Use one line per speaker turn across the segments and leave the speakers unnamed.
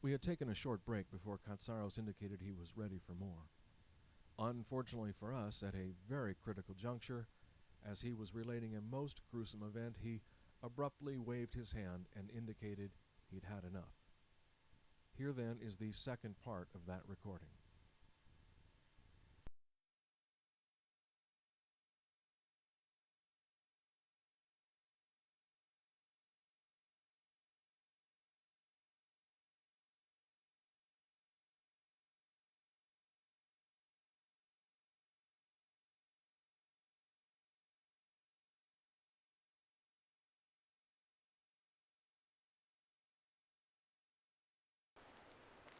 We had taken a short break before Katsaros indicated he was ready for more. Unfortunately for us, at a very critical juncture, as he was relating a most gruesome event, he abruptly waved his hand and indicated he'd had enough. Here then is the second part of that recording.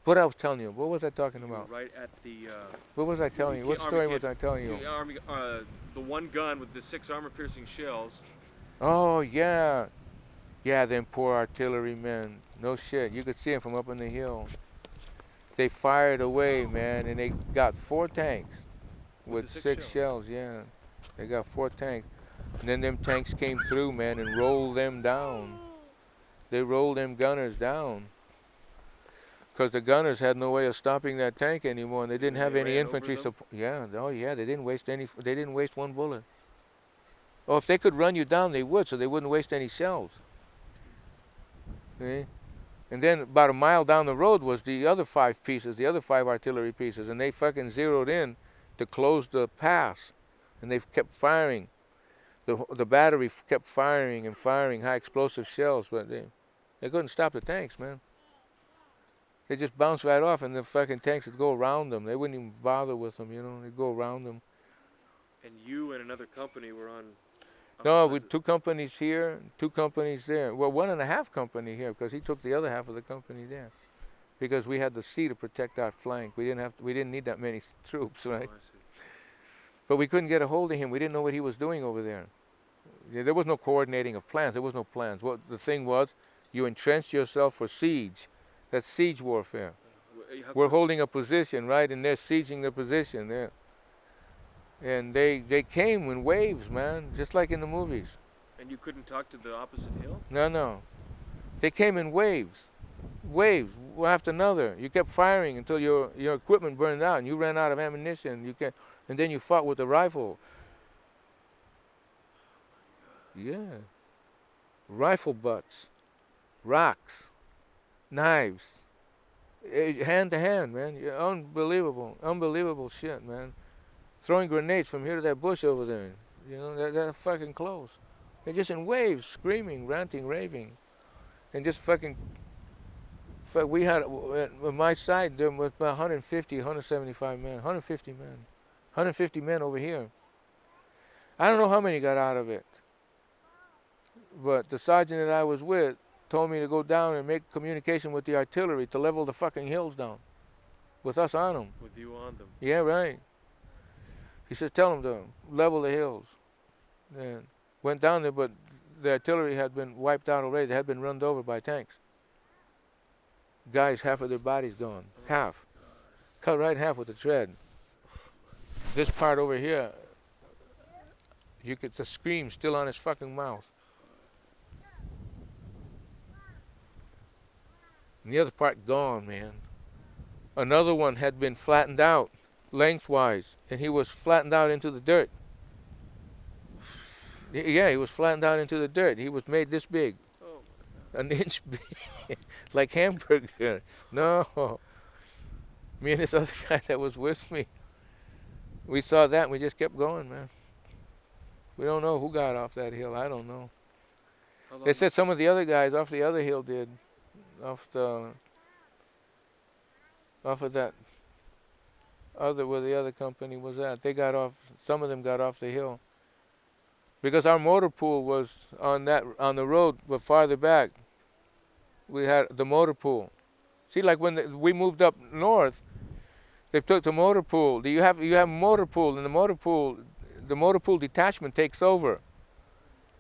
What I was telling you? What was I talking
You were
about?
right at the
What was I telling you? What
army
story
kit,
was I telling you?
army, the one gun with the 6 armor-piercing shells.
Oh yeah, yeah. Them poor artillery men. No shit. You could see them from up on the hill. They fired away, man, and they got 4 tanks
With the
with
six
six
shells.
shells. Yeah, they got 4 tanks, and then them tanks came through, man, and rolled them down. They rolled them gunners down. Because the gunners had no way of stopping that tank anymore, and they
You
didn't
mean they
have any
ran over
infantry
them?
support. Yeah, oh yeah, they didn't waste any. They didn't waste one bullet. Oh, if they could run you down, they would, so they wouldn't waste any shells. See? And then about a mile down the road was the other 5 pieces, the other 5 artillery pieces, and they fucking zeroed in to close the pass, and they kept firing. The battery kept firing and firing high explosive shells, but they couldn't stop the tanks, man. They just bounced right off, and the fucking tanks would go around them. They wouldn't even bother with them, you know. They'd go around them.
And you and another company were on
No,
opposite sides.
with 2 companies here, 2 companies there. Well, 1.5 company here because he took the other half of the company there because we had the sea to protect our flank. We didn't need that many troops,
Oh,
right?
I see.
But we couldn't get a hold of him. We didn't know what he was doing over there. Yeah, there was no coordinating of plans. There was no plans. What the thing was, you entrenched yourself for siege. That's siege warfare.
How
We're
quick?
holding a position, right, and they're sieging the position there. And they came in waves, man, just like in the movies.
And you couldn't talk to the opposite hill?
No, no. They came in waves, waves, one after another. You kept firing until your equipment burned out and you ran out of ammunition. And then you fought with the rifle. Yeah, rifle butts, rocks, knives, hand to hand, man. Yeah, unbelievable, unbelievable shit, man. Throwing grenades from here to that bush over there. You know, that fucking close. They're just in waves, screaming, ranting, raving, and just fucking. We had on my side there was about 150, 175 men, 150 men, 150 men over here. I don't know how many got out of it, but the sergeant that I was with told me to go down and make communication with the artillery to level the fucking hills down, with us on them.
With you on them.
Yeah, right. He says tell them to level the hills. And went down there, but the artillery had been wiped out already. They had been run over by tanks. Guys, half of their bodies gone.
Oh my
Half. Cut right in half with a tread. This part over here, you could the scream still on his fucking mouth. And the other part gone, man. Another one had been flattened out lengthwise, and he was flattened out into the dirt. Yeah, he was flattened out into the dirt. He was made this big,
God. Oh
an inch big, like hamburger. No, me and this other guy that was with me, we saw that and we just kept going, man. We don't know who got off that hill. I don't know.
my God. How
They
long?
said some of the other guys off the other hill did, off the off of that other where the other company was at. They got off. Some of them got off the hill because our motor pool was on the road, but farther back. We had the motor pool. See, like we moved up north, they took the motor pool. You have motor pool, and the motor pool detachment takes over,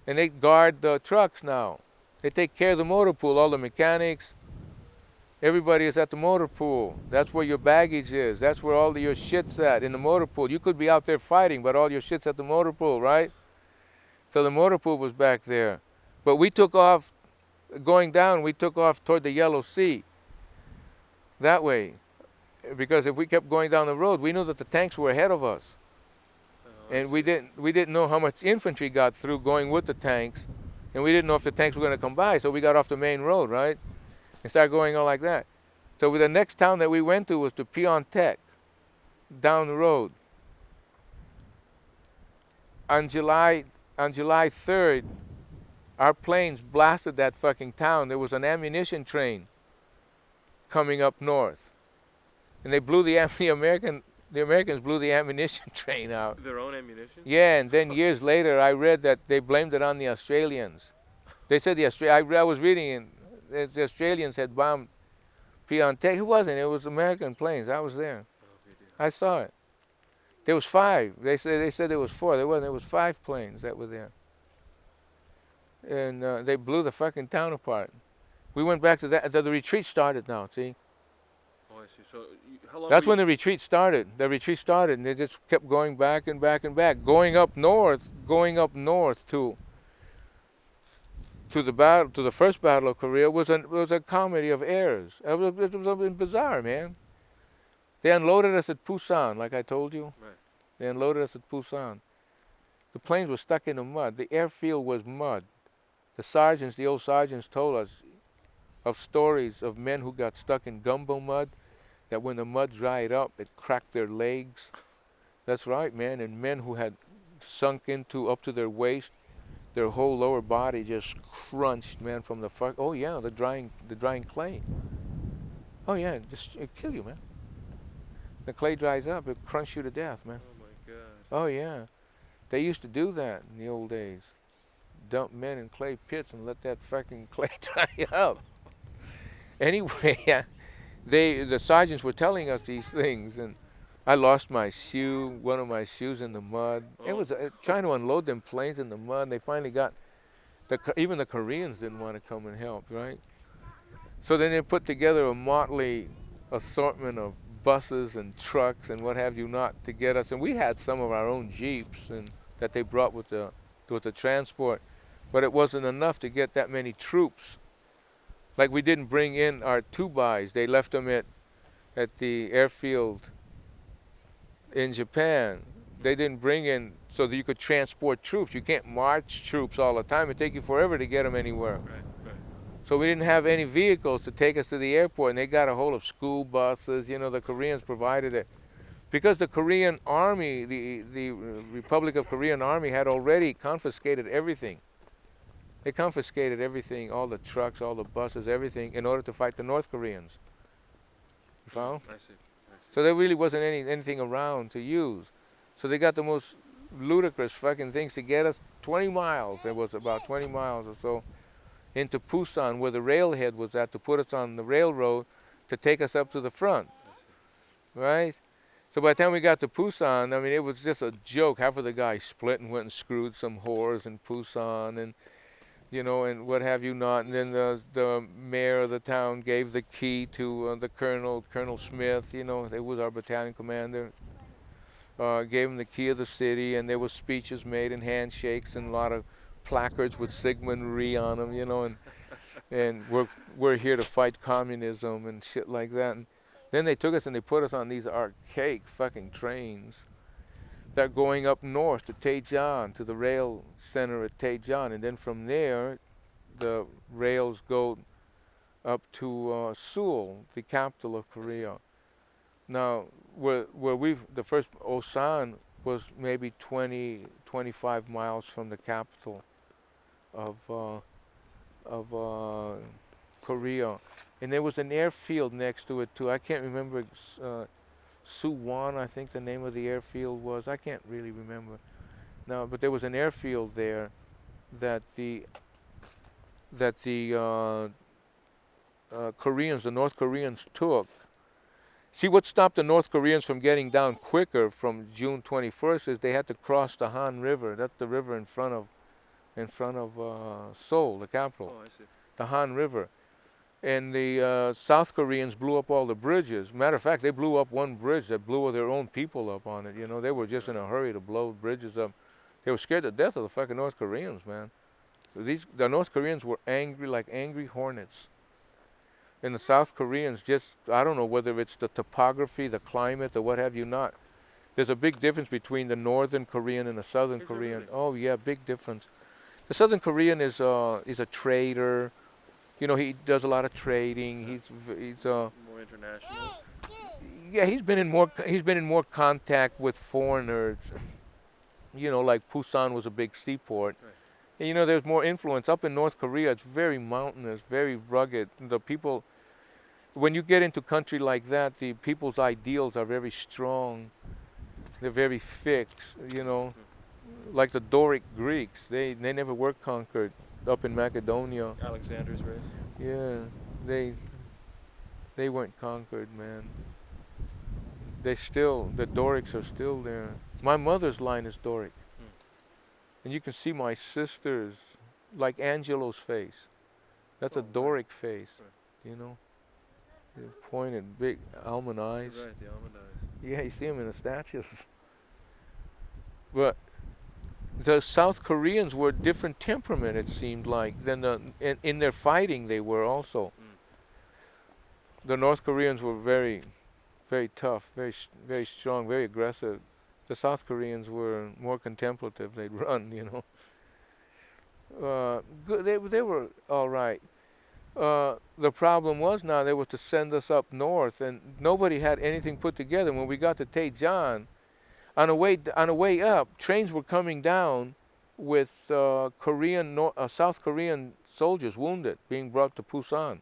and they guard the trucks now. They take care of the motor pool. All the mechanics, everybody is at the motor pool. That's where your baggage is. That's where all of your shit's at in the motor pool. You could be out there fighting, but all your shit's at the motor pool, right? So the motor pool was back there. But we took off, going down, we took off toward the Yellow Sea. that way. Because if we kept going down the road, we knew that the tanks were ahead of us.
Oh, I
And we
see.
didn't know how much infantry got through going with the tanks, and we didn't know if the tanks were going to come by. So we got off the main road, right, and started going on like that. So the next town that we went to was to Piontek, down the road. On July 3rd, our planes blasted that fucking town. There was an ammunition train coming up north, and they blew the Americans blew the ammunition train out.
Their own ammunition?
Yeah, and then years later, I read that they blamed it on the Australians. They said I was reading, and the Australians had bombed Piontek. It wasn't. It was American planes. I was there.
Okay, dear.
I saw it. There was 5. They said there was 4. There wasn't. There was 5 planes that were there, and they blew the fucking town apart. We went back to that. The retreat started now. See,
Oh, I see. So, how long?
that's
were
when the retreat started. The retreat started, and they just kept going back and back and back, going up north to the first battle of Korea was a comedy of errors. It was bizarre, man. They unloaded us at Busan, like I told you.
Right.
They unloaded us at Busan. The planes were stuck in the mud. The airfield was mud. The old sergeants told us of stories of men who got stuck in gumbo mud, that when the mud dried up, it cracked their legs. That's right, man. And men who had sunk into up to their waist, their whole lower body just crunched, man, from the fuck. Oh yeah, the drying clay. Oh yeah, it kill you, man. The clay dries up, it crunch you to death, man.
Oh my God.
Oh yeah, they used to do that in the old days. Dump men in clay pits and let that fucking clay dry up. Anyway, the sergeants were telling us these things, and I lost my shoe, one of my shoes in the mud. It was trying to unload them planes in the mud. And they finally got even the Koreans didn't want to come and help, right? So then they put together a motley assortment of buses and trucks and what have you not to get us. And we had some of our own jeeps and that they brought with the transport, but it wasn't enough to get that many troops. Like we didn't bring in our 2-bys. They left them at the airfield in Japan. They didn't bring in so that you could transport troops. You can't march troops all the time. It'd take you forever to get them anywhere.
Right.
So we didn't have any vehicles to take us to the airport, and they got a hold of school buses. You know, the Koreans provided it. Because the Korean Army, the Republic of Korean Army had already confiscated everything. They confiscated everything, all the trucks, all the buses, everything, in order to fight the North Koreans. You follow?
I see.
So there really wasn't anything around to use. So they got the most ludicrous fucking things to get us 20 miles. It was about 20 miles or so into Busan, where the railhead was at, to put us on the railroad to take us up to the front.
I see.
Right? So by the time we got to Busan, I mean, it was just a joke. Half of the guys split and went and screwed some whores in Busan, and you know, and what have you not. And then the mayor of the town gave the key to the Colonel Smith, you know, he was our battalion commander. Gave him the key of the city, and there was speeches made and handshakes and a lot of placards with Sigmund Rhee on them, you know, and we're here to fight communism and shit like that. And then they took us and they put us on these archaic fucking trains that are going up north to Daejeon, to the rail center at Daejeon, and then from there the rails go up to Seoul, the capital of Korea. Now, the first Osan was maybe 25 miles from the capital of Korea, and there was an airfield next to it too. I can't remember. Suwon, I think the name of the airfield was. I can't really remember. No, but there was an airfield there that the Koreans, the North Koreans, took. See, what stopped the North Koreans from getting down quicker from June 21st is they had to cross the Han River. That's the river in front of Seoul, the capital.
Oh, I see.
The Han River. And the South Koreans blew up all the bridges. Matter of fact, they blew up one bridge that blew their own people up on it. You know, they were just in a hurry to blow bridges up. They were scared to death of the fucking North Koreans, man. The North Koreans were angry like angry hornets. And the South Koreans just, I don't know whether it's the topography, the climate, or what have you not. There's a big difference between the Northern Korean and the Southern
Is there
Korean.
really?
Oh yeah, big difference. The Southern Korean is a trader. You know, he does a lot of trading.
Yeah.
He's
More international.
yeah, he's been in more contact with foreigners. You know, like Busan was a big seaport.
Right.
And, you know, there's more influence up in North Korea. It's very mountainous, very rugged. The people, when you get into country like that, the people's ideals are very strong. They're very fixed. You know, like the Doric Greeks. They never were conquered up in Macedonia.
Alexander's race.
Yeah, they weren't conquered, man. The Dorics are still there. My mother's line is Doric. And you can see my sister's, like Angelo's face. That's a
Oh, right.
Doric face,
Right.
you know. They're pointed, big almond eyes.
You're right, the almond eyes.
Yeah, you see them in the statues. But the South Koreans were a different temperament, it seemed like, than in their fighting they were also. The North Koreans were very, very tough, very strong, very aggressive. The South Koreans were more contemplative. They'd run, you know. They were all right. The problem was now they were to send us up north, and nobody had anything put together. When we got to Daejeon, on the way up, trains were coming down with South Korean soldiers wounded, being brought to Busan,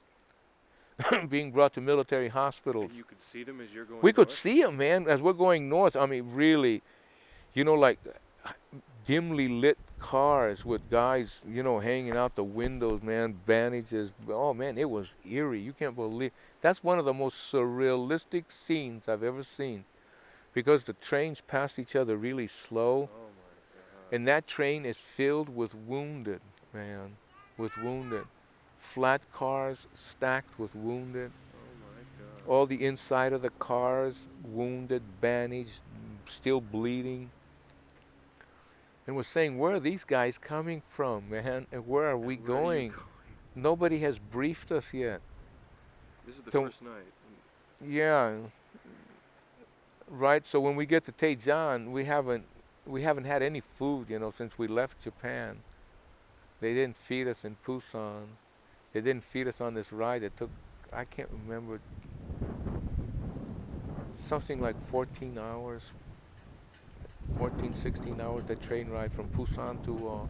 being brought to military hospitals.
And you could see them as you're going
We could
north?
see them, man, as we're going north. I mean, really, you know, like dimly lit cars with guys, you know, hanging out the windows, man, bandages. Oh, man, it was eerie. You can't believe. That's one of the most surrealistic scenes I've ever seen, because the trains passed each other really slow,
Oh my God.
and that train is filled with wounded, man, with wounded. Flat cars stacked with wounded.
Oh my God.
All the inside of the cars, wounded, bandaged, still bleeding. And we're saying, where are these guys coming from, man? And where are we
And where are you
going? Nobody has briefed us yet.
This is the
So-
first night.
Yeah. Right. So when we get to Daejeon, we haven't had any food, you know, since we left Japan. They didn't feed us in Busan. They didn't feed us on this ride. It took, I can't remember, something like 14 hours, 14, 16 hours, the train ride from Busan to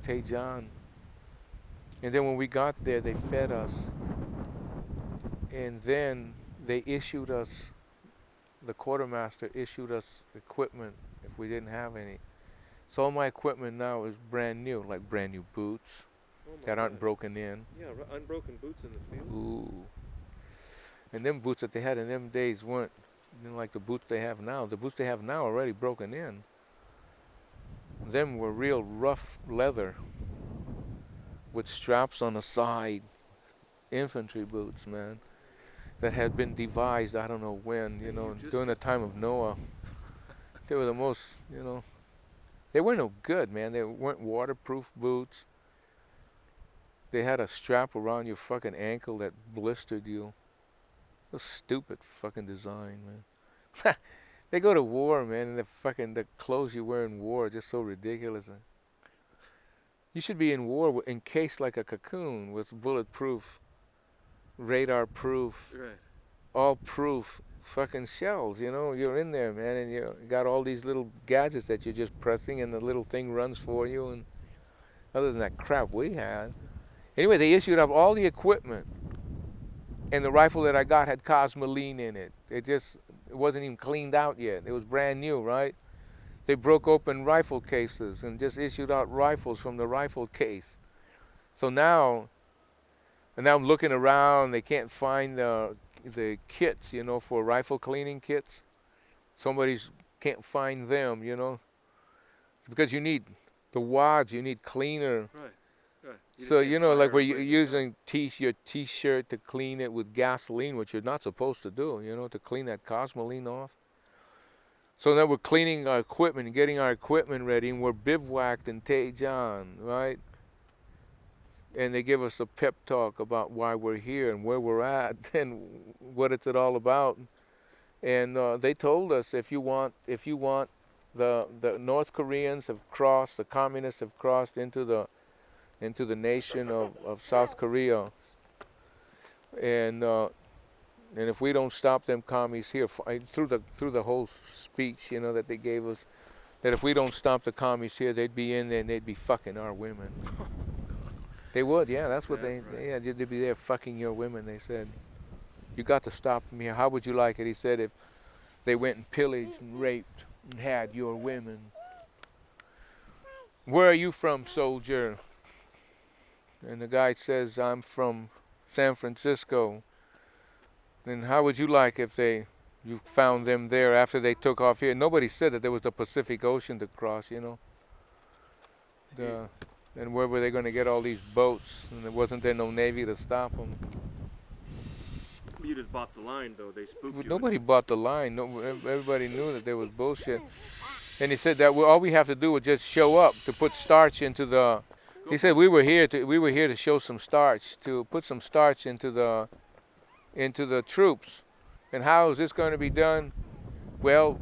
Daejeon. And then when we got there, they fed us. And then they issued us, the quartermaster issued us equipment if we didn't have any. So all my equipment now is brand new, like brand new boots
Oh my
that aren't
God.
broken in.
Yeah, unbroken boots in the field.
Ooh. And them boots that they had in them days weren't, you know, like the boots they have now. The boots they have now are already broken in. Them were real rough leather with straps on the side. Infantry boots, man, that had been devised, I don't know when, you
And
know,
you just-
during the time of Noah. They were the most, you know, they weren't no good, man. They weren't waterproof boots. They had a strap around your fucking ankle that blistered you. A stupid fucking design, man. They go to war, man, and the clothes you wear in war are just so ridiculous. You should be in war encased like a cocoon with bulletproof, radar-proof,
Right.
all-proof fucking shells. You know, you're in there, man, and you got all these little gadgets that you're just pressing, and the little thing runs for you. And other than that crap we had. Anyway, they issued up all the equipment, and the rifle that I got had cosmoline in it. It wasn't even cleaned out yet. It was brand new, right? They broke open rifle cases and just issued out rifles from the rifle case. So now I'm looking around. They can't find the kits, you know, for rifle cleaning kits. Somebody's can't find them, you know, because you need the wads. You need cleaner.
Right. Right.
So,
just
you
can't
know, like
fire
where
it
you're
right
using your t-shirt to clean it with gasoline, which you're not supposed to do, you know, to clean that cosmoline off. So now we're cleaning our equipment and getting our equipment ready, and we're bivouacked in Daejeon, right? and they give us a pep talk about why we're here and where we're at and what it's all about. And they told us if you want the North Koreans have crossed, the communists have crossed into the nation of South Korea, and if we don't stop them commies here through the whole speech, that they gave us, that if we don't stop the commies here, they'd be in there and they'd be fucking our women. They would, yeah. That's what
Right.
yeah, they'd be there fucking your women. They said, you got to stop them here. How would you like it? He said, if they went and pillaged and raped and had your women. Where are you from, soldier? And the guy says, I'm from San Francisco. Then how would you like if you found them there after they took off here? Nobody said that there was the Pacific Ocean to cross, And where were they going to get all these boats? And there wasn't there no Navy to stop them.
You just bought the line, though. They spooked you.
Nobody bought the line. No, everybody knew that there was bullshit. And he said that all we have to do was just show up to put starch into the. He said we were here to show some starch, to put some starch into the troops. And how is this going to be done? Well,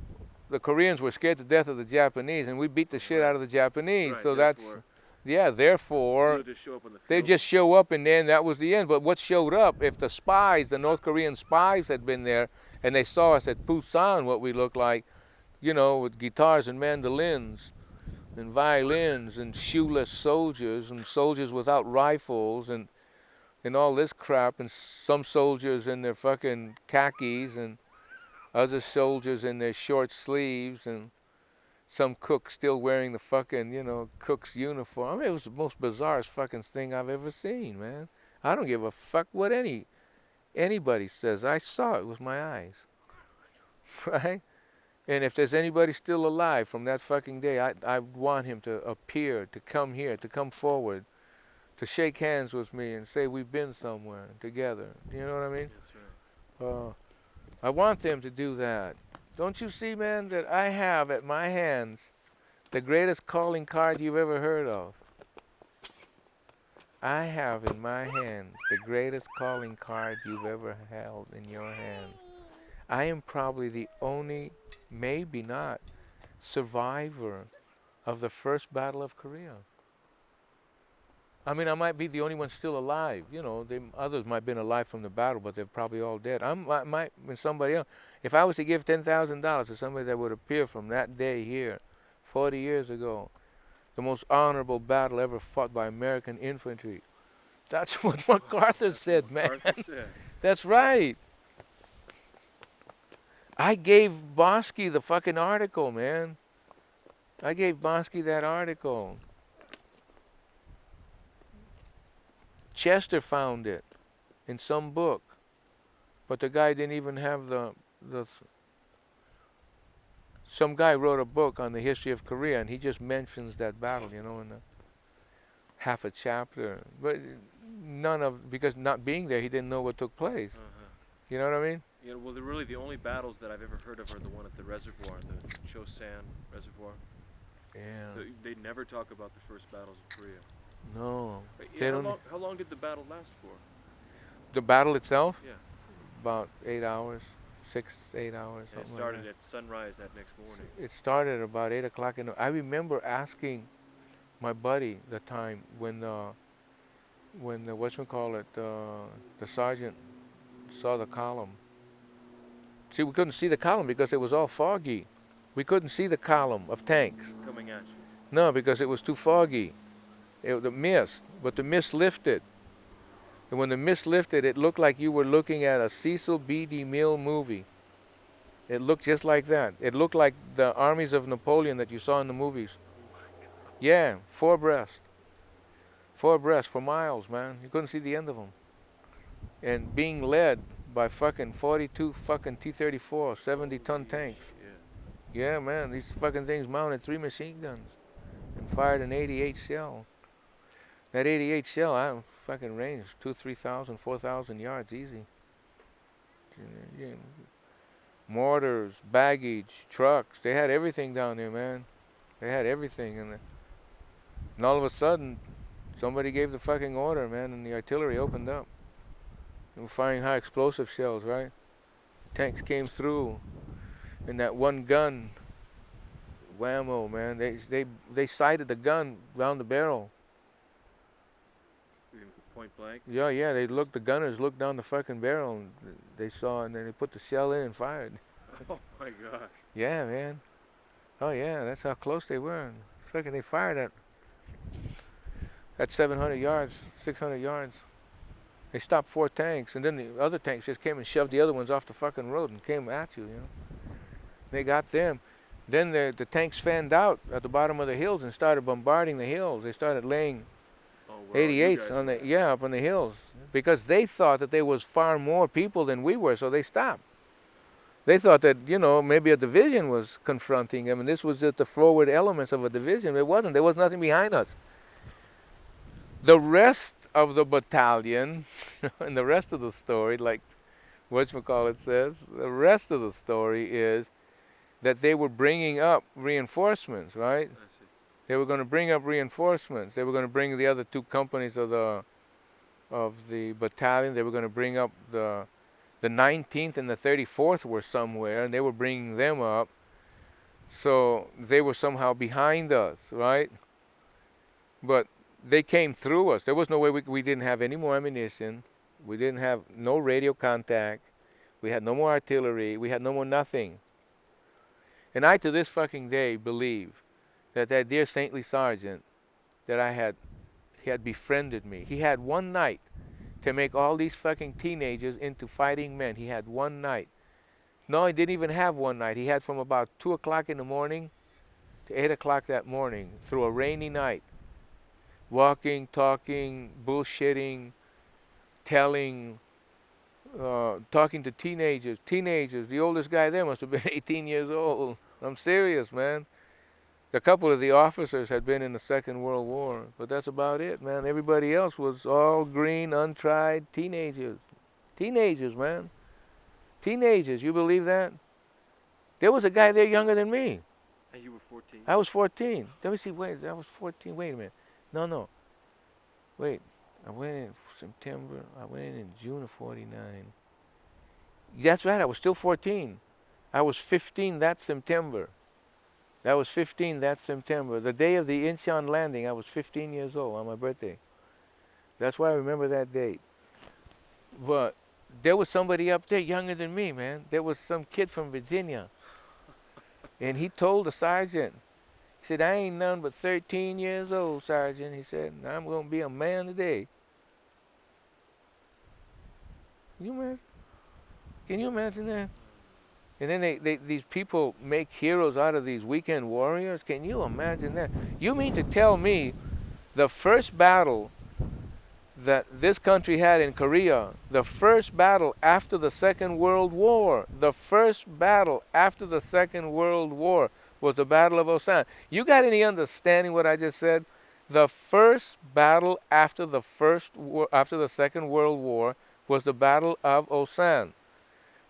the Koreans were scared to death of the Japanese, and we beat the shit out of the Japanese.
Right,
so
therefore,
therefore,
just show up on the
they
field.
just show up, and then that was the end. But what showed up, if the North Korean spies had been there, and they saw us at Busan, what we looked like, with guitars and mandolins and violins and shoeless soldiers and soldiers without rifles and all this crap, and some soldiers in their fucking khakis and other soldiers in their short sleeves, and some cook still wearing the fucking, cook's uniform. I mean, it was the most bizarrest fucking thing I've ever seen, man. I don't give a fuck what anybody says. I saw it with my eyes. Right? And if there's anybody still alive from that fucking day, I want him to appear, to come here, to come forward, to shake hands with me and say we've been somewhere together. You know what I mean?
That's right.
I want them to do that. Don't you see, man, that I have at my hands the greatest calling card you've ever heard of? I have in my hands the greatest calling card you've ever held in your hands. I am probably the only, maybe not, survivor of the first Battle of Korea. I mean, I might be the only one still alive. Others might have been alive from the battle, but they're probably all dead. Somebody else. If I was to give $10,000 to somebody that would appear from that day here, 40 years ago, the most honorable battle ever fought by American infantry. That's what MacArthur said, man.
MacArthur said.
That's right. I gave Bosky the fucking article, man. I gave Bosky that article. Chester found it in some book, but the guy didn't even have some guy wrote a book on the history of Korea, and he just mentions that battle, in half a chapter. But because not being there, he didn't know what took place.
Uh-huh.
You know what I mean?
Yeah, well, really the only battles that I've ever heard of are the one at the reservoir, the Chosan Reservoir.
Yeah.
They never talk about the first battles of Korea.
No.
But,
They
yeah,
don't.
how long did the battle last for?
The battle itself?
Yeah.
About 8 hours, 6-8 hours.
And it
something
started
like
at sunrise that next morning.
that. It started about 8 o'clock in the. I remember asking my buddy the time when the the sergeant saw the column. See, we couldn't see the column because it was all foggy. We couldn't see the column of tanks.
Coming at you.
No, because it was too foggy. The mist, but the mist lifted. And when the mist lifted, it looked like you were looking at a Cecil B. DeMille movie. It looked just like that. It looked like the armies of Napoleon that you saw in the movies. Yeah, four abreast for miles, man. You couldn't see the end of them. And being led by fucking 42 fucking T-34 70-ton tanks.
Yeah.
Yeah, man, these fucking things mounted 3 machine guns and fired an 88 shell. That 88 shell, I don't fucking range 2,000, 3,000, 4,000 yards easy. Yeah. Mortars, baggage, trucks, they had everything down there, man. They had everything in there. And all of a sudden, Somebody gave the fucking order, man, and the artillery opened up. They were firing high explosive shells, right? Tanks came through, and that one gun, whammo, man. They sighted the gun round the barrel.
Point blank.
Yeah, yeah. The gunners looked down the fucking barrel, and they saw, and then they put the shell in and fired.
Oh my gosh.
Yeah, man. Oh yeah, that's how close they were. Fucking, they fired at 700 yards, 600 yards. They stopped 4 tanks, and then the other tanks just came and shoved the other ones off the fucking road and came at you, you know. They got them. Then the tanks fanned out at the bottom of the hills and started bombarding the hills. They started laying 88s on the up on the hills because they thought that there was far more people than we were, so they stopped. They thought that, you know, maybe a division was confronting them, and this was just the forward elements of a division. It wasn't. There was nothing behind us. The rest of the battalion, and the rest of the story, like whatchamacallit says, the rest of the story is that they were bringing up reinforcements, right?
I see.
They were going to bring up reinforcements. They were going to bring the other 2 companies of the battalion. They were going to bring up the 19th and the 34th were somewhere, and they were bringing them up. So they were somehow behind us, right? But they came through us. There was no way we didn't have any more ammunition. We didn't have no radio contact. We had no more artillery. We had no more nothing. And I, to this fucking day, believe that dear saintly sergeant that he had befriended me. He had one night to make all these fucking teenagers into fighting men. He had one night. No, he didn't even have one night. He had from about 2 o'clock in the morning to 8 o'clock that morning through a rainy night. Walking, talking, bullshitting, telling, talking to teenagers. Teenagers, the oldest guy there must have been 18 years old. I'm serious, man. A couple of the officers had been in the Second World War, but that's about it, man. Everybody else was all green, untried teenagers. Teenagers, man. Teenagers, you believe that? There was a guy there younger than me.
And you were 14?
I was 14. Let me see, wait, I was 14. Wait a minute. No. Wait, I went in September. I went in June of 49. That's right, I was still 14. I was 15 that September. I was 15 that September. The day of the Incheon landing, I was 15 years old on my birthday. That's why I remember that date. But there was somebody up there younger than me, man. There was some kid from Virginia. And he told the sergeant, he said, I ain't none but 13 years old, Sergeant. He said, and I'm going to be a man today. Can you imagine that? And then these people make heroes out of these weekend warriors. Can you imagine that? You mean to tell me the first battle that this country had in Korea, the first battle after the Second World War, the first battle after the Second World War was the Battle of Osan. You got any understanding what I just said? The first battle after the Second World War was the Battle of Osan,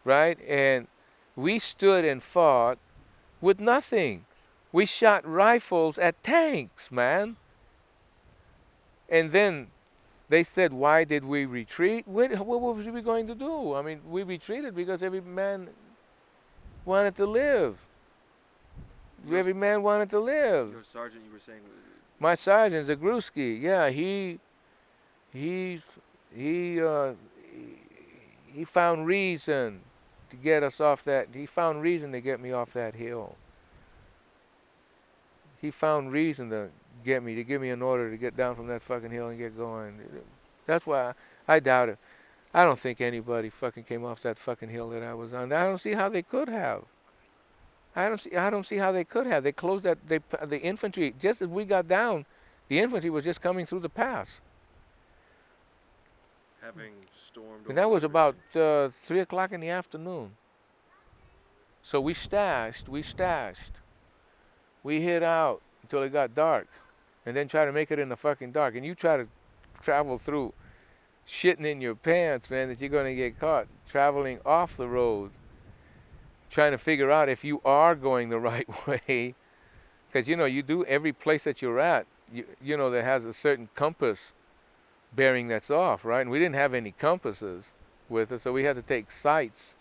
right? And we stood and fought with nothing. We shot rifles at tanks, man. And then they said, why did we retreat? What was we going to do? I mean, we retreated because every man wanted to live. Every man wanted to live.
Your sergeant, you were saying?
My sergeant, Zagrusky, yeah, he found reason to get us off that. He found reason to get me off that hill. He found reason to get me, to give me an order to get down from that fucking hill and get going. That's why I doubt it. I don't think anybody fucking came off that fucking hill that I was on. I don't see how they could have. I don't see how they could have. They closed that. The infantry, just as we got down, the infantry was just coming through the pass.
Having stormed.
And that was about 3 o'clock in the afternoon. So we stashed. We hid out until it got dark, and then try to make it in the fucking dark. And you try to travel through shitting in your pants, man, that you're going to get caught traveling off the road, trying to figure out if you are going the right way. Because, you know, you do every place that you're at, you know, that has a certain compass bearing that's off, right? And we didn't have any compasses with us, so we had to take sights,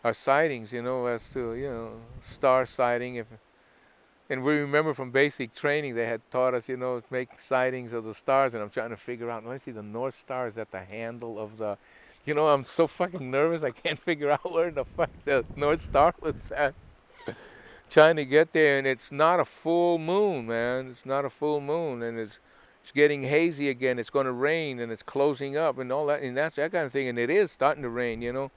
our sightings, you know, as to, you know, star sighting. And we remember from basic training they had taught us, you know, make sightings of the stars, and I'm trying to figure out, when I see the North Star is at the handle of the, you know, I'm so fucking nervous I can't figure out where the fuck the North Star was at. Trying to get there, and it's not a full moon, man. It's not a full moon, and it's getting hazy again. It's going to rain, and it's closing up, and all that, and that's that kind of thing. And it is starting to rain, you know.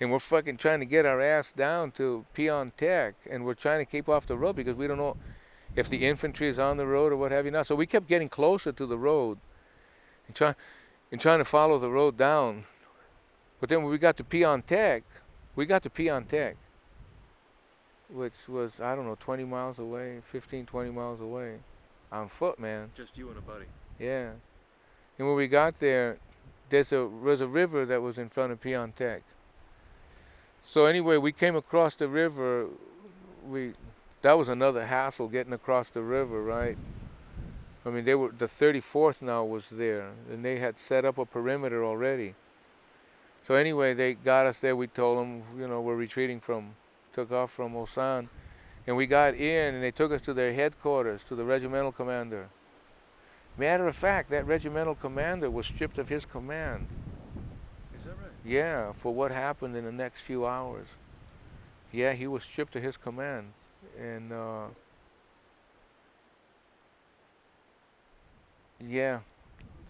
And we're fucking trying to get our ass down to Peon Tech, and we're trying to keep off the road because we don't know if the infantry is on the road or what have you not. So we kept getting closer to the road and trying to follow the road down. But then when we got to Peon Tech, which was, I don't know, 20 miles away, 15, 20 miles away, on foot, man.
Just you and a buddy.
Yeah. And when we got there, there's a river that was in front of Peon Tech. So anyway, we came across the river. That was another hassle, getting across the river, right? I mean, the 34th now was there, and they had set up a perimeter already. So anyway, they got us there. We told them, you know, took off from Osan, and we got in, and they took us to their headquarters, to the regimental commander. Matter of fact, that regimental commander was stripped of his command.
Is that right?
Yeah, for what happened in the next few hours. Yeah, he was stripped of his command, and yeah,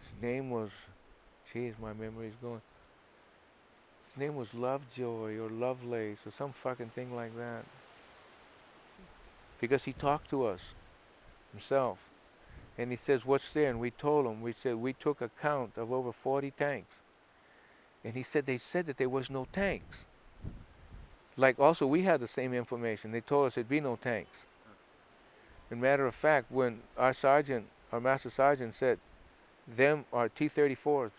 his name was, geez, my memory's going. His name was Lovejoy or Lovelace or some fucking thing like that. Because he talked to us himself. And he says, what's there? And we told him, we said, we took a count of over 40 tanks. And he said, they said that there was no tanks. Like also we had the same information. They told us there'd be no tanks. As a matter of fact, when our master sergeant said, them are T-34s.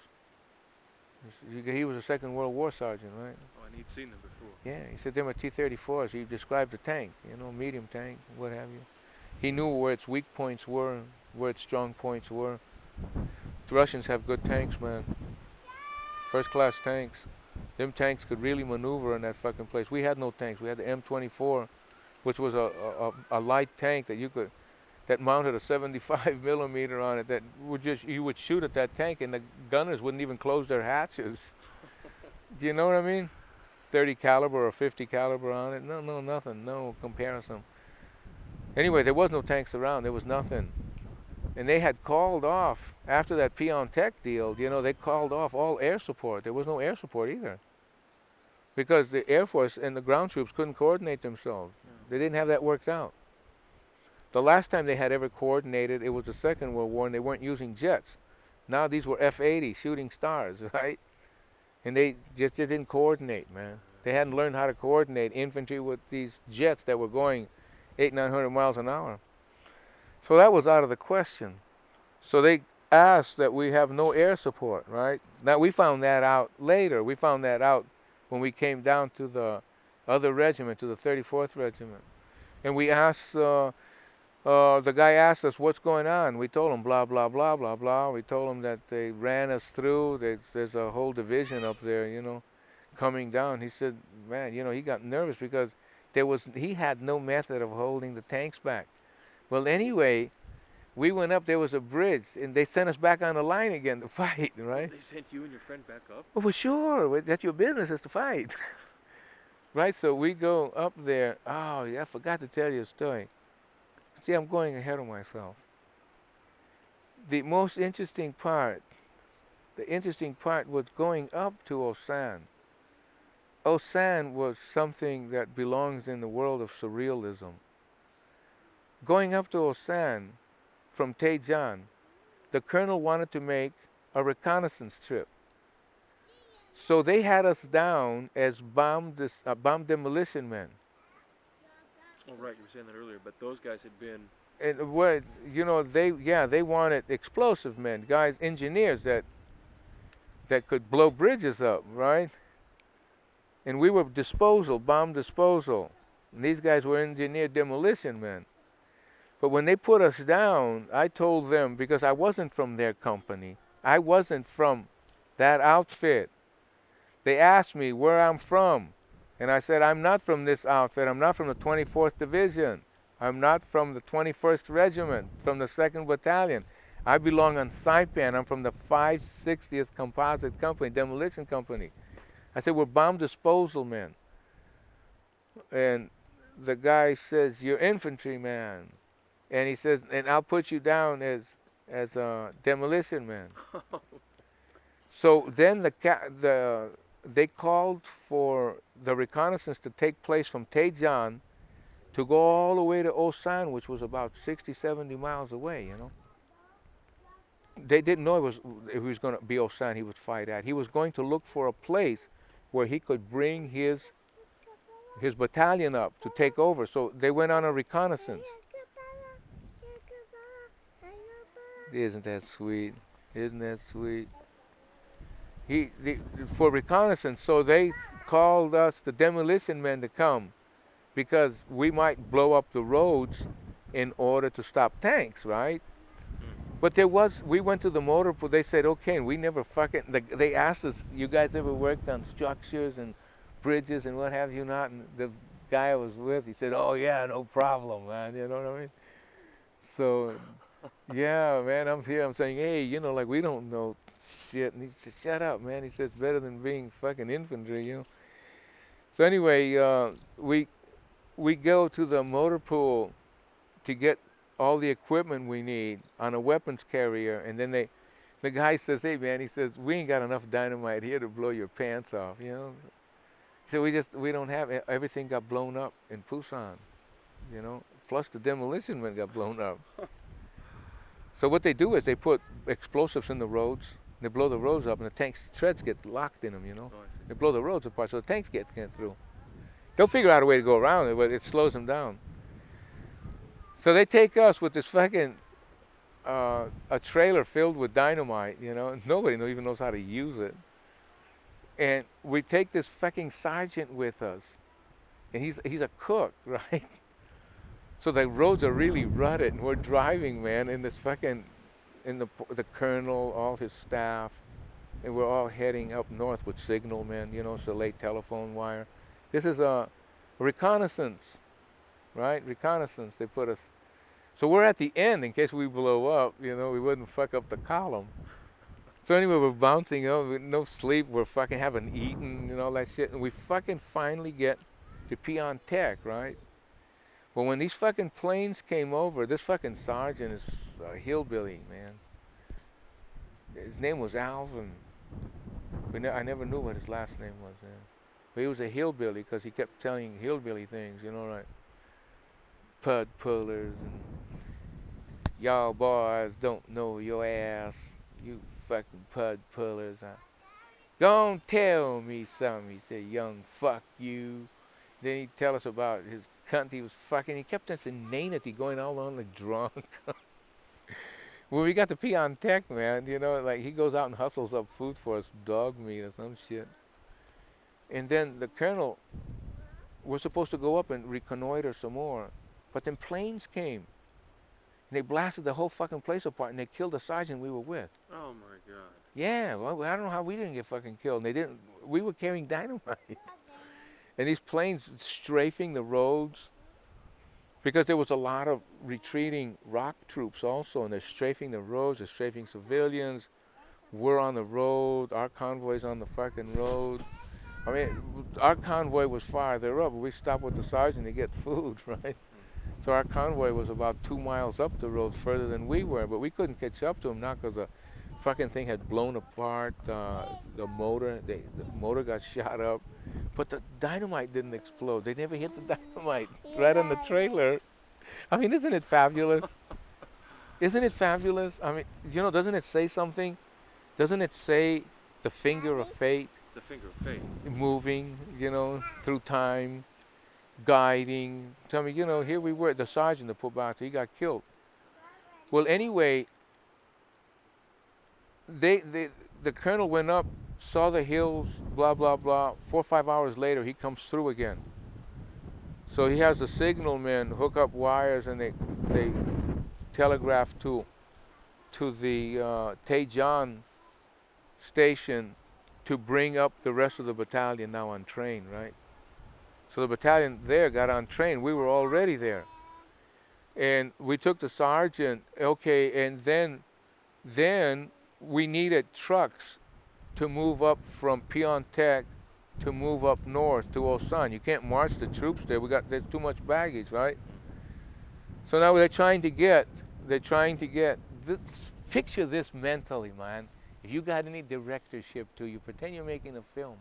He was a Second World War sergeant, right?
Oh, and he'd seen them before.
Yeah, he said them are T-34s. He described the tank, you know, medium tank, what have you. He knew where its weak points were, where its strong points were. The Russians have good tanks, man. First class tanks. Them tanks could really maneuver in that fucking place. We had no tanks. We had the M24, which was a light tank that mounted a 75 millimeter on it, that you would shoot at that tank and the gunners wouldn't even close their hatches. Do you know what I mean? 30 caliber or 50 caliber on it. No, nothing. No comparison. Anyway, there was no tanks around. There was nothing. And they had called off, after that Peon Tech deal, you know, they called off all air support. There was no air support either. Because the Air Force and the ground troops couldn't coordinate themselves. They didn't have that worked out. The last time they had ever coordinated, it was the Second World War, and they weren't using jets. Now these were F-80 shooting stars, right? And they didn't coordinate, man. They hadn't learned how to coordinate infantry with these jets that were going 800-900 miles an hour. So that was out of the question. So they asked that we have no air support, right? Now we found that out later. We found that out when we came down to the other regiment, to the 34th Regiment. And we asked, the guy asked us, what's going on? We told him blah, blah, blah, blah, blah. We told him that they ran us through. There's a whole division up there, you know, coming down. He said, man, you know, he got nervous because he had no method of holding the tanks back. Well, anyway, we went up, there was a bridge, and they sent us back on the line again to fight, right?
They sent you and your friend back up?
Well, sure, that's your business, is to fight. Right, so we go up there. Oh, yeah, I forgot to tell you a story. See, I'm going ahead of myself. The most interesting part was going up to Osan. Osan was something that belongs in the world of surrealism. Going up to Osan from Taejan, the colonel wanted to make a reconnaissance trip. So they had us down as bomb demolition men.
Oh, right, you were saying that earlier, but those guys had been...
And what, you know, they wanted explosive men, guys, engineers that could blow bridges up, right? And we were bomb disposal. And these guys were engineer demolition men. But when they put us down, I told them, because I wasn't from their company, I wasn't from that outfit. They asked me where I'm from. And I said, I'm not from this outfit. I'm not from the 24th Division. I'm not from the 21st Regiment, from the 2nd Battalion. I belong on Saipan. I'm from the 560th Composite Company, Demolition Company. I said, we're bomb disposal men. And the guy says, you're infantryman. And he says, and I'll put you down as a demolition man. So then they called for the reconnaissance to take place from Tejan to go all the way to Osan, which was about 60, 70 miles away, you know. They didn't know it was going to be Osan he would fight at. He was going to look for a place where he could bring his battalion up to take over. So they went on a reconnaissance. Isn't that sweet? Isn't that sweet? For reconnaissance, so they called us, the demolition men, to come because we might blow up the roads in order to stop tanks, right? But we went to the motor pool, they said, okay, and we never they asked us, you guys ever worked on structures and bridges and what have you not? And the guy I was with, he said, oh yeah, no problem, man, you know what I mean? So, yeah, man, I'm here, I'm saying, hey, you know, like, we don't know shit. And he said, shut up, man. He said, it's better than being fucking infantry, you know? So anyway, we go to the motor pool to get all the equipment we need on a weapons carrier, and then the guy says, hey, man, he says, we ain't got enough dynamite here to blow your pants off, you know? So we don't have, everything got blown up in Busan, you know? Plus the demolition men got blown up. So what they do is they put explosives in the roads, they blow the roads up, and the tanks' treads get locked in them, you know?
Oh, I see.
They blow the roads apart, so the tanks can't get through. They'll figure out a way to go around it, but it slows them down. So they take us with this fucking, a trailer filled with dynamite, you know? Nobody even knows how to use it. And we take this fucking sergeant with us, and he's a cook, right? So the roads are really rutted, and we're driving, man, in this fucking, the colonel, all his staff, and we're all heading up north with signalmen, you know, so lay telephone wire. This is a reconnaissance, right? Reconnaissance, they put us. So we're at the end in case we blow up, you know, we wouldn't fuck up the column. So anyway, we're bouncing up with no sleep, we're fucking haven't eaten and all that shit, and we fucking finally get to Pyeongtaek, right? Well, when these fucking planes came over, this fucking sergeant is a hillbilly, man. His name was Alvin. I never knew what his last name was, man. But he was a hillbilly because he kept telling hillbilly things, you know, like pud pullers and y'all boys don't know your ass, you fucking pud pullers. Don't tell me something, he said, young fuck you. Then he'd tell us about his cunt he was fucking. He kept us inanity going all on like drunk. When we got to Pyeongtaek, man, you know, like he goes out and hustles up food for us, dog meat or some shit. And then the colonel was supposed to go up and reconnoiter some more. But then planes came. And they blasted the whole fucking place apart and they killed the sergeant we were with.
Oh my God.
Yeah, well, I don't know how we didn't get fucking killed. And they didn't, we were carrying dynamite. And these planes strafing the roads, because there was a lot of retreating rock troops also, and they're strafing the roads, they're strafing civilians. We're on the road, our convoy's on the fucking road. I mean, our convoy was farther up, but we stopped with the sergeant to get food, right? So our convoy was about 2 miles up the road further than we were, but we couldn't catch up to him now because the fucking thing had blown apart, the motor got shot up. But the dynamite didn't explode. They never hit the dynamite right on the trailer. I mean, isn't it fabulous? Isn't it fabulous? I mean, you know, doesn't it say something? Doesn't it say the finger of fate?
The finger of fate.
Moving, you know, through time, guiding. Tell me, you know, here we were, the sergeant, the Pubato, he got killed. Well, anyway, the colonel went up, saw the hills, blah, blah, blah. 4 or 5 hours later, he comes through again. So he has the signalmen hook up wires and they they telegraphed to the Tejan station to bring up the rest of the battalion now on train, right? So the battalion there got on train. We were already there. And we took the sergeant, okay, and then we needed trucks to move up from Piontek to move up north to Osan. You can't march the troops there. There's too much baggage, right? So now they're trying to get this, picture this mentally, man. If you got any directorship to you, pretend you're making a film.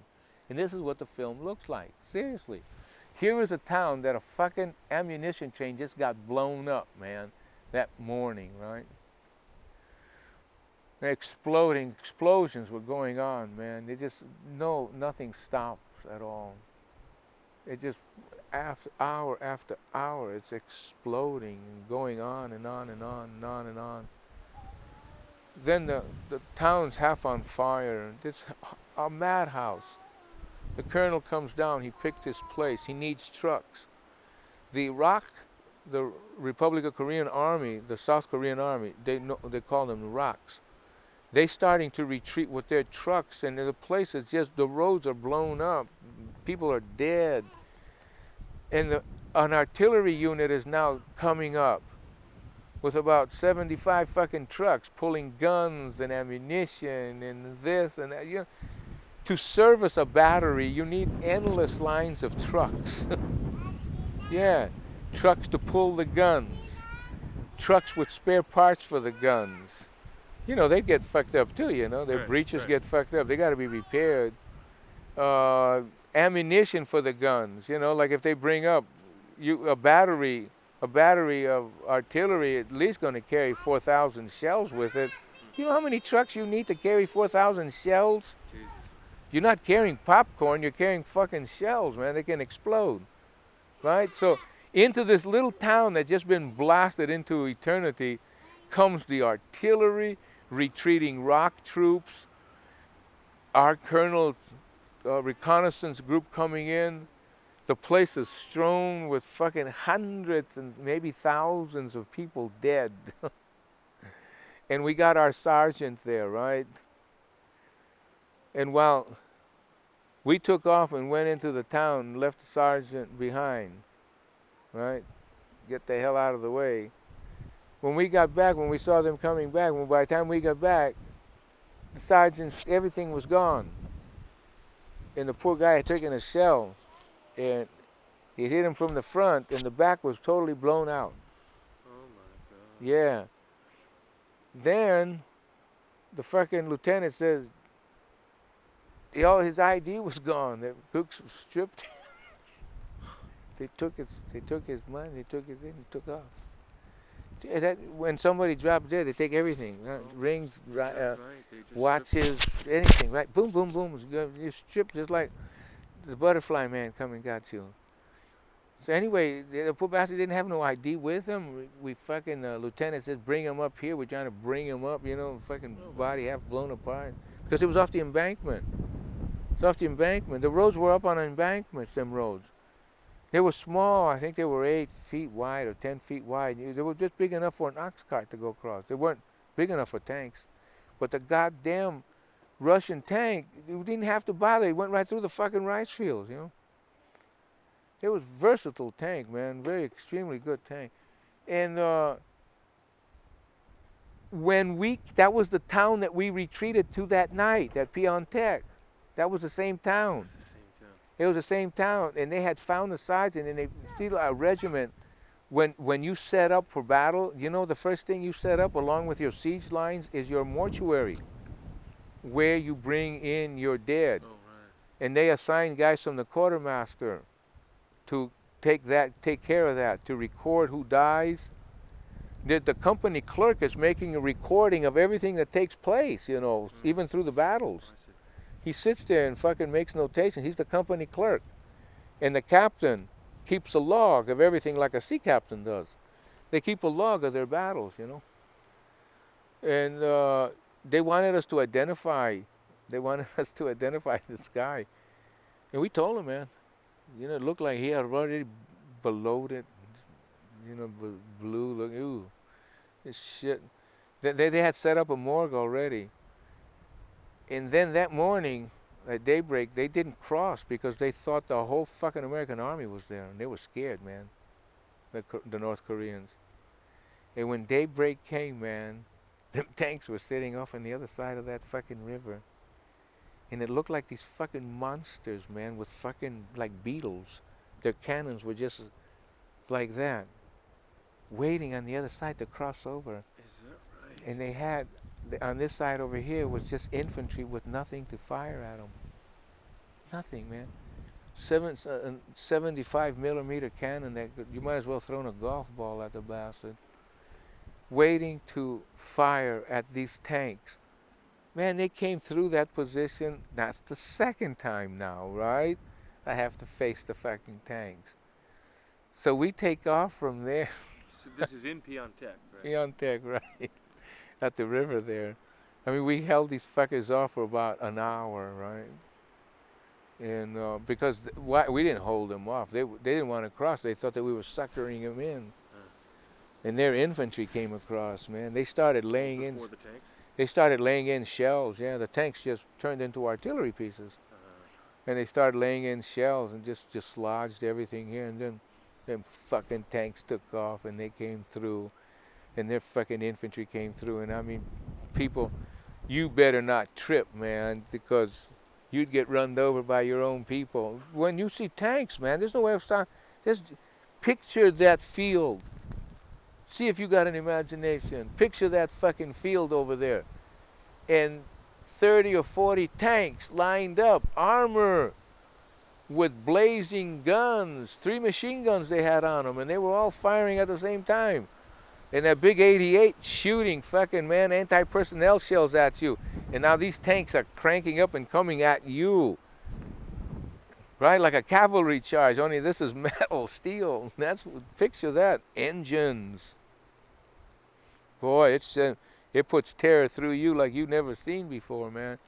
And this is what the film looks like. Seriously. Here is a town that a fucking ammunition train just got blown up, man, that morning, right? Explosions were going on, man. Nothing stops at all. It just, after hour, it's exploding and going on and on and on and on and on. Then the town's half on fire. It's a madhouse. The colonel comes down, he picked his place, he needs trucks. The Republic of Korean Army, the South Korean Army, they call them ROKs. They starting to retreat with their trucks, and the place is just, the roads are blown up, people are dead. And an artillery unit is now coming up with about 75 fucking trucks pulling guns and ammunition and this and that. You know, to service a battery, you need endless lines of trucks. Yeah, trucks to pull the guns, trucks with spare parts for the guns. You know, they get fucked up too, you know. Their breeches get fucked up. They got to be repaired. Ammunition for the guns, you know, like if they bring up a battery of artillery, at least going to carry 4,000 shells with it. You know how many trucks you need to carry 4,000 shells?
Jesus.
You're not carrying popcorn, you're carrying fucking shells, man. They can explode, right? So into this little town that's just been blasted into eternity comes the artillery, retreating ROK troops, our colonel's reconnaissance group coming in. The place is strewn with fucking hundreds and maybe thousands of people dead. And we got our sergeant there, right? And while we took off and went into the town and left the sergeant behind, right? Get the hell out of the way. When we got back, when we saw them coming back, by the time we got back, the sergeant's, everything was gone. And the poor guy had taken a shell, and it hit him from the front, and the back was totally blown out.
Oh my God.
Yeah. Then the fucking lieutenant says, all his ID was gone. The cooks was stripped. They took his money, they took it in, and took off. When somebody drops dead, they take everything. Rings, watches, anything, right? Boom, boom, boom. You're stripped just like the butterfly man come and got you. So anyway, the poor bastard didn't have no ID with him. We fucking, lieutenant says, bring him up here. We're trying to bring him up, you know, fucking body half blown apart. Because it was off the embankment. It's off the embankment. The roads were up on embankments, them roads. They were small. I think they were 8 feet wide or 10 feet wide. They were just big enough for an ox cart to go across. They weren't big enough for tanks. But the goddamn Russian tank, you didn't have to bother. It went right through the fucking rice fields, you know. It was versatile tank, man. Very extremely good tank. And that was the town that we retreated to that night, at Piontek. That was the same town.
It's the same town.
It was the same town, and they had found the sergeant, and they still a regiment. When you set up for battle, you know the first thing you set up along with your siege lines is your mortuary, where you bring in your dead.
Oh, right.
And they assign guys from the quartermaster to take care of that, to record who dies. The company clerk is making a recording of everything that takes place, you know, even through the battles. He sits there and fucking makes notations. He's the company clerk. And the captain keeps a log of everything like a sea captain does. They keep a log of their battles, you know. And they wanted us to identify this guy. And we told him, man, you know, it looked like he had already bloated, you know, of blue. Look, ooh, this shit. They had set up a morgue already. And then that morning, at daybreak, they didn't cross because they thought the whole fucking American army was there. And they were scared, man, the North Koreans. And when daybreak came, man, them tanks were sitting off on the other side of that fucking river. And it looked like these fucking monsters, man, with fucking, like beetles. Their cannons were just like that, waiting on the other side to cross over.
Is that right?
And they had, on this side over here was just infantry with nothing to fire at them. Nothing, man. 75 millimeter cannon that you might as well throw a golf ball at the bastard. Waiting to fire at these tanks. Man, they came through that position. That's the second time now, right? I have to face the fucking tanks. So we take off from there.
So this is in Pyeongtaek, right?
Pyeongtaek, right? At the river there. I mean, we held these fuckers off for about an hour, right? And because we didn't hold them off. They didn't want to cross. They thought that we were suckering them in. And their infantry came across, man. They started laying in.
Before the tanks?
They started laying in shells. Yeah, the tanks just turned into artillery pieces. And they started laying in shells and just lodged everything here. And then them fucking tanks took off and they came through. And their fucking infantry came through. And I mean, people, you better not trip, man, because you'd get run over by your own people. When you see tanks, man, there's no way of stopping. Just picture that field. See if you got an imagination. Picture that fucking field over there. And 30 or 40 tanks lined up, armor, with blazing guns. 3 machine guns they had on them, and they were all firing at the same time. And that big 88 shooting fucking, man, anti-personnel shells at you. And now these tanks are cranking up and coming at you. Right, like a cavalry charge, only this is metal, steel. Picture that. Engines. Boy, it puts terror through you like you've never seen before, man.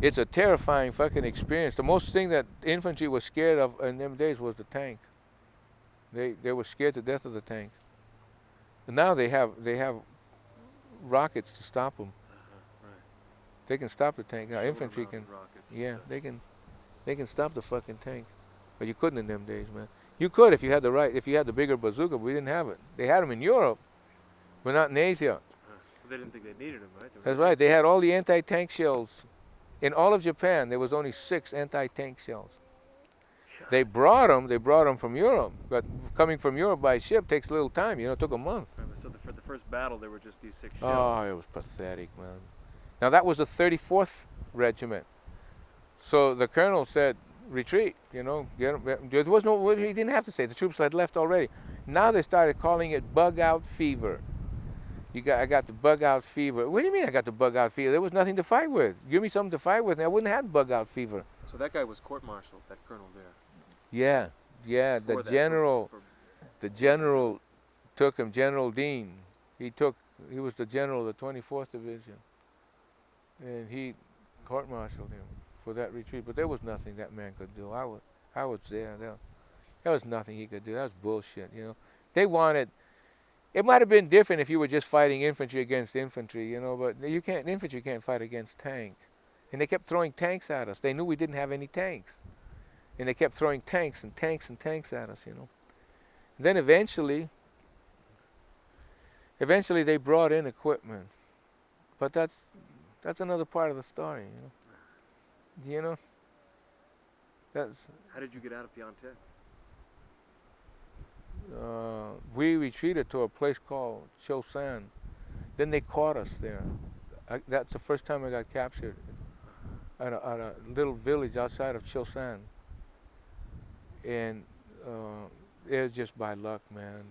It's a terrifying fucking experience. The most thing that infantry was scared of in them days was the tank. They were scared to death of the tank. And now they have rockets to stop them.
Right.
They can stop the tank. Now
Shoulder
infantry can.
mounted rockets and
Yeah,
such.
they can stop the fucking tank. But you couldn't in them days, man. You could if you had the bigger bazooka, but we didn't have it. They had them in Europe, but not in Asia.
They didn't think they needed them, right?
That's right. They had all the anti-tank shells. In all of Japan, there was only 6 anti-tank shells. They brought them from Europe, but coming from Europe by ship takes a little time. It took a month.
So for the first battle, there were just these 6
Oh,
shells.
it was pathetic, man. Now that was the 34th Regiment. So the colonel said, retreat, get 'em. There was no, he didn't have to say, the troops had left already. Now they started calling it bug-out fever. I got the bug-out fever. What do you mean I got the bug-out fever? There was nothing to fight with. Give me something to fight with and I wouldn't have bug-out fever.
So that guy was court-martialed, that colonel there.
Yeah,
For
the general took him, General Dean. He was the general of the 24th Division. And he court-martialed him for that retreat. But there was nothing that man could do. I was there. There was nothing he could do. That was bullshit, They wanted, it might have been different if you were just fighting infantry against infantry, but infantry can't fight against tanks. And they kept throwing tanks at us. They knew we didn't have any tanks. And they kept throwing tanks and tanks and tanks at us, Then eventually they brought in equipment. But that's another part of the story, That's
How did you get out of Pyeongtaek?
we retreated to a place called Osan. Then they caught us there. That's the first time I got captured at a little village outside of Osan. And it was just by luck, man.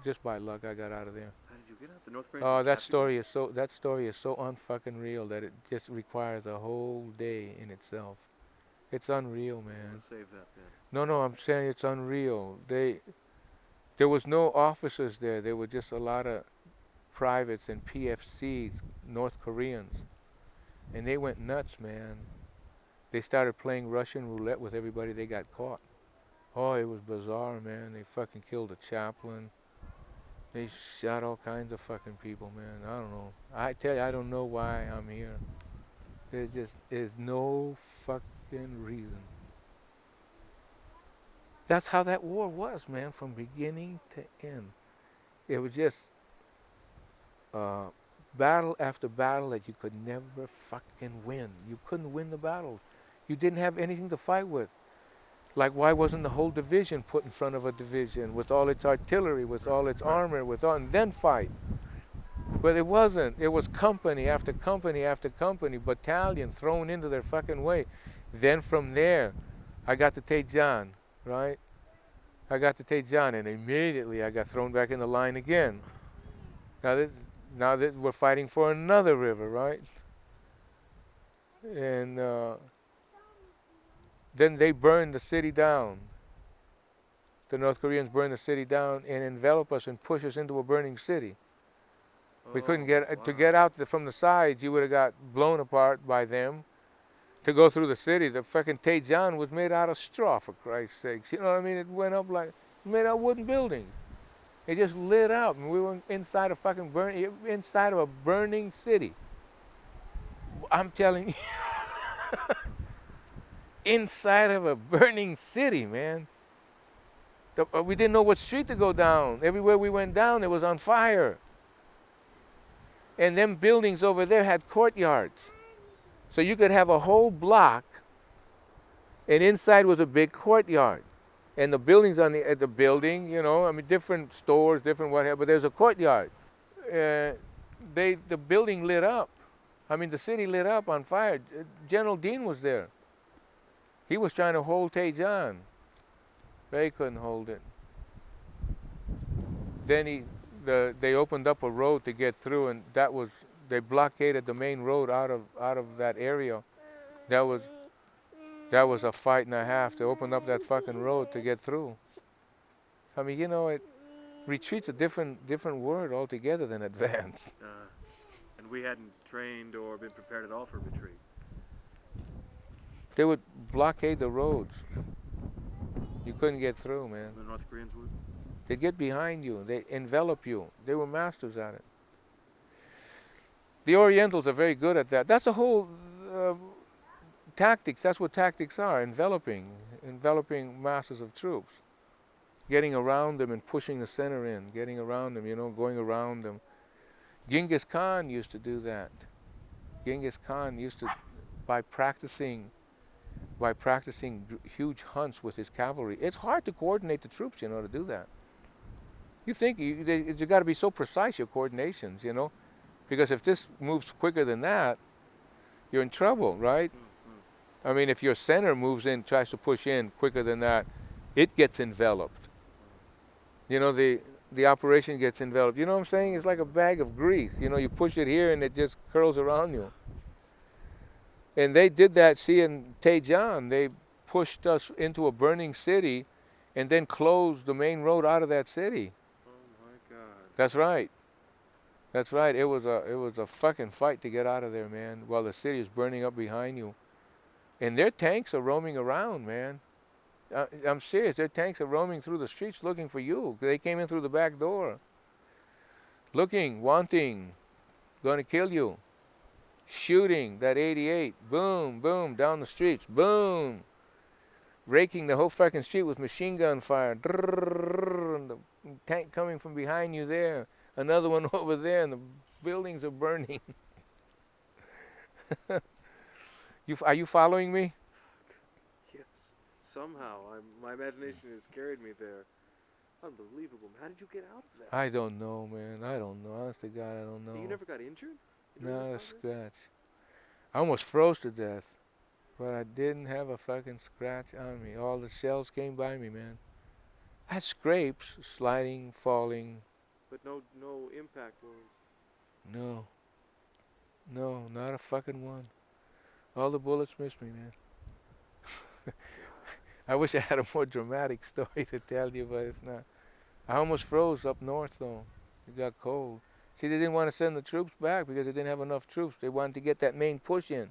Just by luck I got out of there.
How did you get out? The North Koreans?
Oh, that
captured you?
story is so unfucking real that it just requires a whole day in itself. It's unreal, man.
We'll save that then.
No, I'm saying it's unreal. There was no officers there. There were just a lot of privates and PFCs, North Koreans. And they went nuts, man. They started playing Russian roulette with everybody they got caught. Oh, it was bizarre, man. They fucking killed a chaplain. They shot all kinds of fucking people, man. I don't know. I tell you, I don't know why I'm here. There just is no fucking reason. That's how that war was, man, from beginning to end. It was just uh, battle after battle that you could never fucking win. You couldn't win the battles. You didn't have anything to fight with. Like, why wasn't the whole division put in front of a division with all its artillery, with all its armor, with all, and then fight? But it wasn't. It was company after company after company, battalion thrown into their fucking way. Then from there, I got to Tejan, right? I got to Tejan, and immediately I got thrown back in the line again. Now that we're fighting for another river, right? And then they burned the city down. The North Koreans burned the city down and envelop us and push us into a burning city. We couldn't get to get out from the sides. You would have got blown apart by them. To go through the city, the fucking Tejan was made out of straw, for Christ's sakes. You know what I mean? It went up like made out of wooden buildings. It just lit up, and we were inside inside of a burning city. I'm telling you, inside of a burning city, man. We didn't know what street to go down. Everywhere we went down, it was on fire. And them buildings over there had courtyards. So you could have a whole block, and inside was a big courtyard. And the buildings at the building, you know, I mean, different stores, different whatever, but there's a courtyard. The building lit up. I mean, the city lit up on fire. General Dean was there. He was trying to hold Tejan. They couldn't hold it. Then they opened up a road to get through, and they blockaded the main road out of that area. That was a fight and a half to open up that fucking road to get through. I mean, you know, retreat's a different word altogether than advance.
And we hadn't trained or been prepared at all for retreat.
They would blockade the roads. You couldn't get through, man.
The North Koreans would?
They'd get behind you. They'd envelop you. They were masters at it. The Orientals are very good at that. That's the whole tactics. That's what tactics are, enveloping masses of troops. Getting around them and pushing the center in. Getting around them, you know, going around them. Genghis Khan used to do that. Genghis Khan used to, by practicing huge hunts with his cavalry. It's hard to coordinate the troops, you know, to do that. You think you got to be so precise, your coordinations, you know, because if this moves quicker than that, you're in trouble, right? Mm-hmm. I mean, if your center moves in, tries to push in quicker than that, it gets enveloped. You know, the operation gets enveloped. You know what I'm saying? It's like a bag of grease. You know, you push it here and it just curls around you. And they did that, see, in Tejan. They pushed us into a burning city and then closed the main road out of that city.
Oh my God.
That's right. That's right. It was a fucking fight to get out of there, man, while the city is burning up behind you. And their tanks are roaming around, man. I'm serious. Their tanks are roaming through the streets looking for you. They came in through the back door. Looking, wanting, going to kill you. Shooting that 88. Boom, boom, down the streets. Boom. Raking the whole fucking street with machine gun fire. And the tank coming from behind you there. Another one over there, and the buildings are burning. Are you following me?
Yes. Somehow, my imagination has carried me there. Unbelievable. How did you get out of that?
I don't know, man. I don't know. Honest to God, I don't know.
You never got injured?
Not a scratch. I almost froze to death, but I didn't have a fucking scratch on me. All the shells came by me, man. I had scrapes, sliding, falling.
But no impact wounds.
No, not a fucking one. All the bullets missed me, man. I wish I had a more dramatic story to tell you, but it's not. I almost froze up north, though. It got cold. See, they didn't want to send the troops back because they didn't have enough troops. They wanted to get that main push in.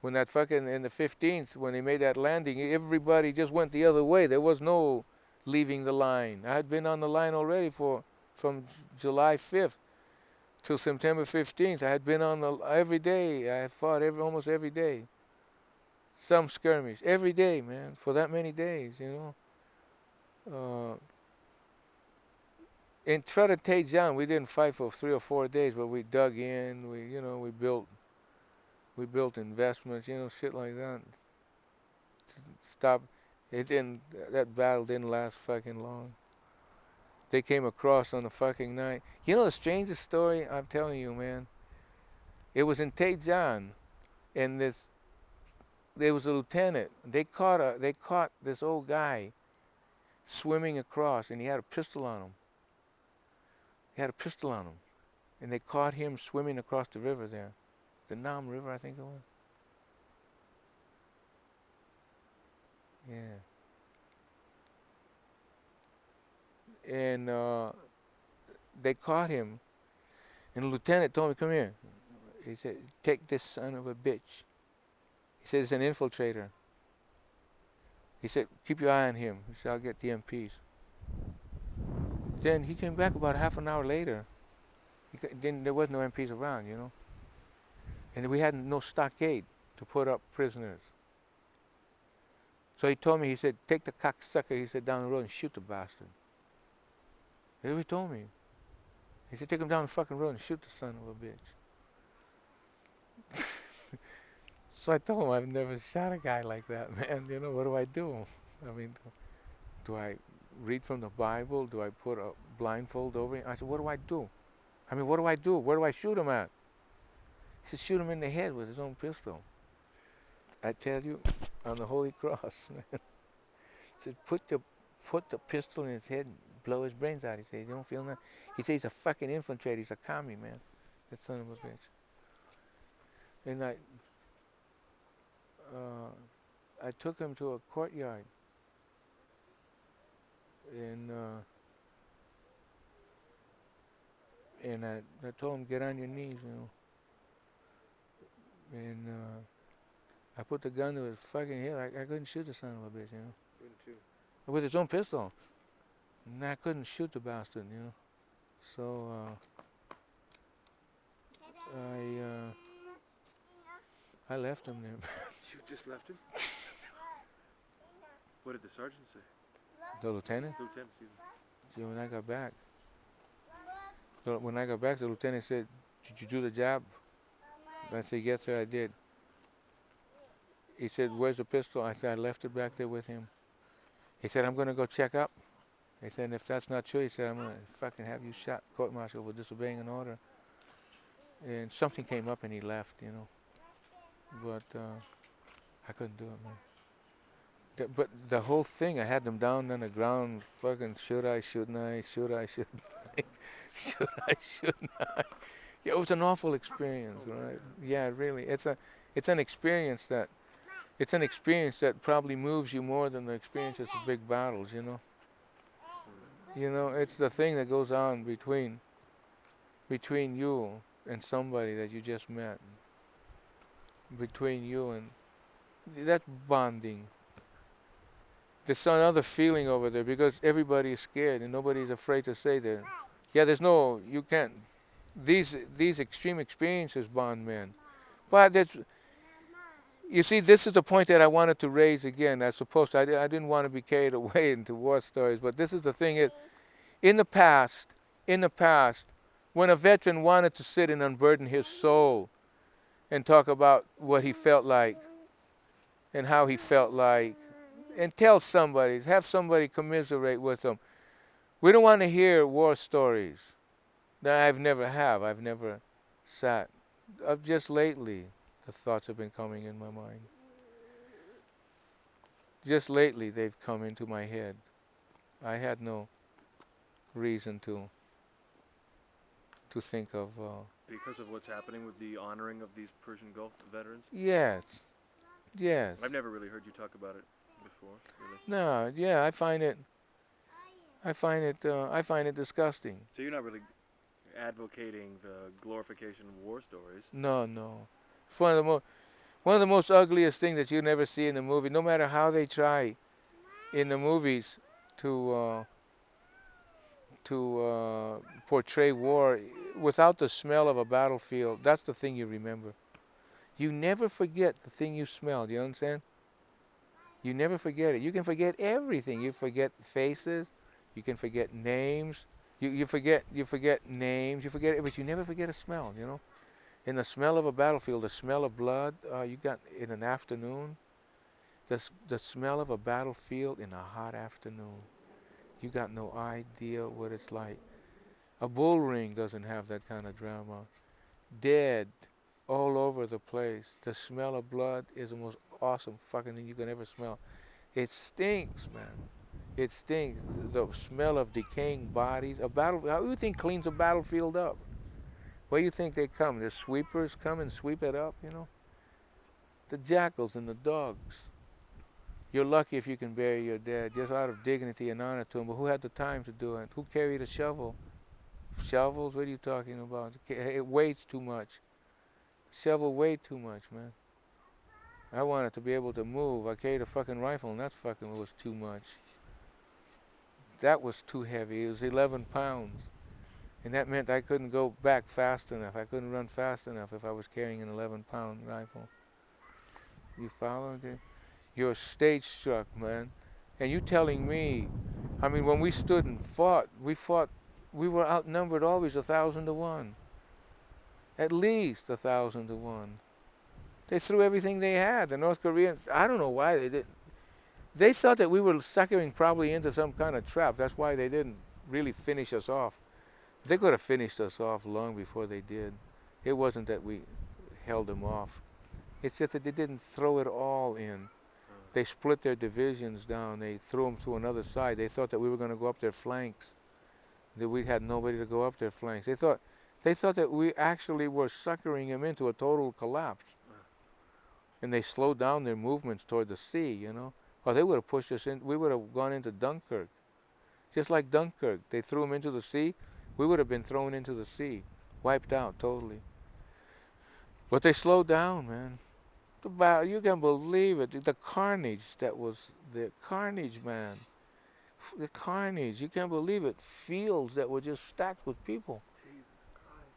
When that fucking, in the 15th, when they made that landing, everybody just went the other way. There was no leaving the line. I had been on the line already from July 5th till September 15th. I had been on every day. I had fought almost every day. Some skirmish. Every day, man, for that many days, in Trudder Tejan, we didn't fight for 3 or 4 days, but we dug in. We built investments, shit like that. Stop. It didn't. That battle didn't last fucking long. They came across on the fucking night. The strangest story I'm telling you, man. It was in Tejan, and there was a lieutenant. They caught this old guy swimming across, and he had a pistol on him. And they caught him swimming across the river there. The Nam River, I think it was. Yeah. And they caught him. And the lieutenant told me, come here. He said, take this son of a bitch. He said, it's an infiltrator. He said, keep your eye on him. He said, I'll get the MPs. Then he came back about half an hour later. There was no MPs around, And we had no stockade to put up prisoners. So he told me, he said, take the cocksucker, he said, down the road and shoot the bastard. That's what he told me. He said, take him down the fucking road and shoot the son of a bitch. So I told him, I've never shot a guy like that, man. What do I do? I mean, do I read from the Bible? Do I put a blindfold over him? I said, what do I do? I mean, what do I do? Where do I shoot him at? He said, shoot him in the head with his own pistol. I tell you, on the Holy Cross, man. He said, put the pistol in his head and blow his brains out. He said, you don't feel nothing. He said, he's a fucking infiltrator. He's a commie, man. That son of a bitch. And I took him to a courtyard. And I told him, get on your knees, And I put the gun to his fucking head. I couldn't shoot the son of a bitch,
Couldn't shoot.
With his own pistol. And I couldn't shoot the bastard, So I left him there.
You just left him? What did the sergeant say?
The lieutenant?
Lieutenant, excuse me.
See, when I got back, the lieutenant said, did you do the job? I said, yes, sir, I did. He said, where's the pistol? I said, I left it back there with him. He said, I'm going to go check up. He said, if that's not true, he said, I'm going to fucking have you shot, court-martial for disobeying an order. And something came up and he left, But I couldn't do it, man. But the whole thing, I had them down on the ground, fucking should I, shouldn't I, should I, shouldn't I, should I, shouldn't I. Yeah, it was an awful experience, right? Yeah, really. It's an experience that probably moves you more than the experiences of big battles, It's the thing that goes on between you and somebody that you just met. Between you and that's bonding. There's another feeling over there because everybody is scared and nobody's afraid to say that. Yeah, you can't. These extreme experiences bond men. But you see, this is the point that I wanted to raise again. I didn't want to be carried away into war stories, but this is the thing. In the past, when a veteran wanted to sit and unburden his soul and talk about what he felt like and how he felt like, and have somebody commiserate with him. We don't want to hear war stories. I've never sat. Just lately, the thoughts have been coming in my mind. Just lately, they've come into my head. I had no reason to think of...
Because of what's happening with the honoring of these Persian Gulf veterans?
Yes.
I've never really heard you talk about it before, really.
No, yeah, I find it disgusting.
So you're not really advocating the glorification of war stories?
No. It's one of the most... One of the most ugliest things that you never see in the movie, no matter how they try in the movies to portray war, without the smell of a battlefield, that's the thing you remember. You never forget the thing you smelled, you understand? You never forget it. You can forget everything. You forget faces, you can forget names, you forget names, you forget it, but you never forget a smell, you know? And the smell of a battlefield, the smell of blood, you got in an afternoon, the smell of a battlefield in a hot afternoon. You got no idea what it's like. A bull ring doesn't have that kind of drama. Dead all over the place. The smell of blood is the most awesome fucking thing you can ever smell. It stinks, man. It stinks. The smell of decaying bodies. How do you think cleans a battlefield up? Where do you think they come? The sweepers come and sweep it up, you know? The jackals and the dogs. You're lucky if you can bury your dead, just out of dignity and honor to them. But who had the time to do it? Who carried a shovel? Shovels? What are you talking about? It weighs too much. Shovel weighed too much, man. I wanted to be able to move. I carried a fucking rifle, and that fucking was too much. That was too heavy. It was 11 pounds. And that meant I couldn't go back fast enough. I couldn't run fast enough if I was carrying an 11-pound rifle. You follow? You're stage struck, man. And you telling me, I mean, when we stood and fought, we were outnumbered always 1,000 to 1. At least 1,000 to 1. They threw everything they had. The North Koreans, I don't know why they didn't. They thought that we were suckering probably into some kind of trap. That's why they didn't really finish us off. They could have finished us off long before they did. It wasn't that we held them off. It's just that they didn't throw it all in. They split their divisions down. They threw them to another side. They thought that we were going to go up their flanks, that we had nobody to go up their flanks. They thought that we actually were suckering them into a total collapse. And they slowed down their movements toward the sea, you know. Or they would have pushed us in. We would have gone into Dunkirk. Just like Dunkirk. They threw them into the sea. We would have been thrown into the sea. Wiped out totally. But they slowed down, man. You can't believe it. The carnage that was the carnage, man. The carnage. You can't believe it. Fields that were just stacked with people.
Jesus Christ.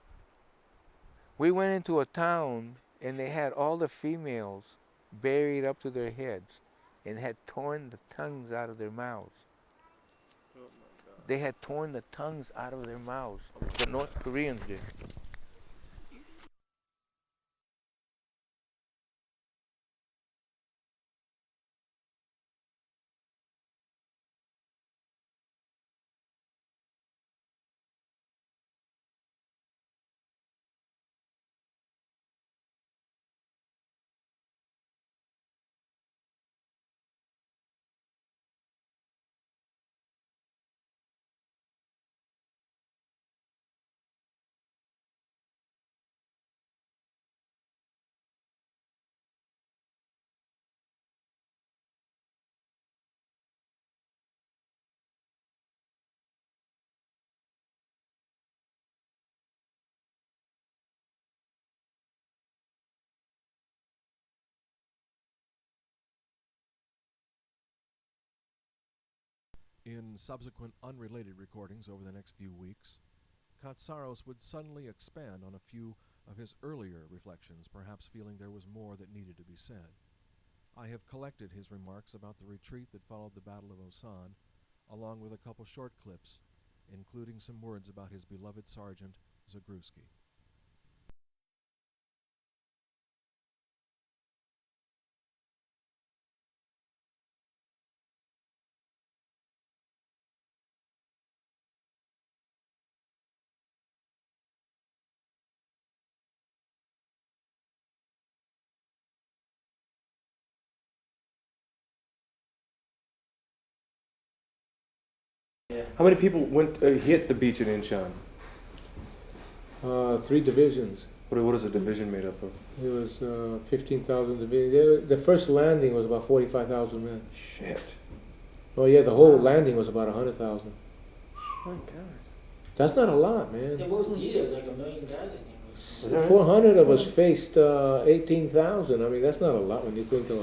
We went into a town and they had all the females buried up to their heads and had torn the tongues out of their mouths.
Oh my God.
They had torn the tongues out of their mouths. The North Koreans did.
In subsequent unrelated recordings over the next few weeks, Katsaros would suddenly expand on a few of his earlier reflections, perhaps feeling there was more that needed to be said. I have collected his remarks about the retreat that followed the Battle of Osan, along with a couple short clips, including some words about his beloved sergeant, Zagrusky.
How many people hit the beach in Incheon?
3 divisions.
What is a division made up of?
It was 15,000 divisions. The first landing was about 45,000 men.
Shit.
Oh yeah, the whole landing was about 100,000.
My God.
That's not a lot, man.
Yeah, most years, like 1 million guys, I think.
400 of us faced 18,000. I mean, that's not a lot when you think of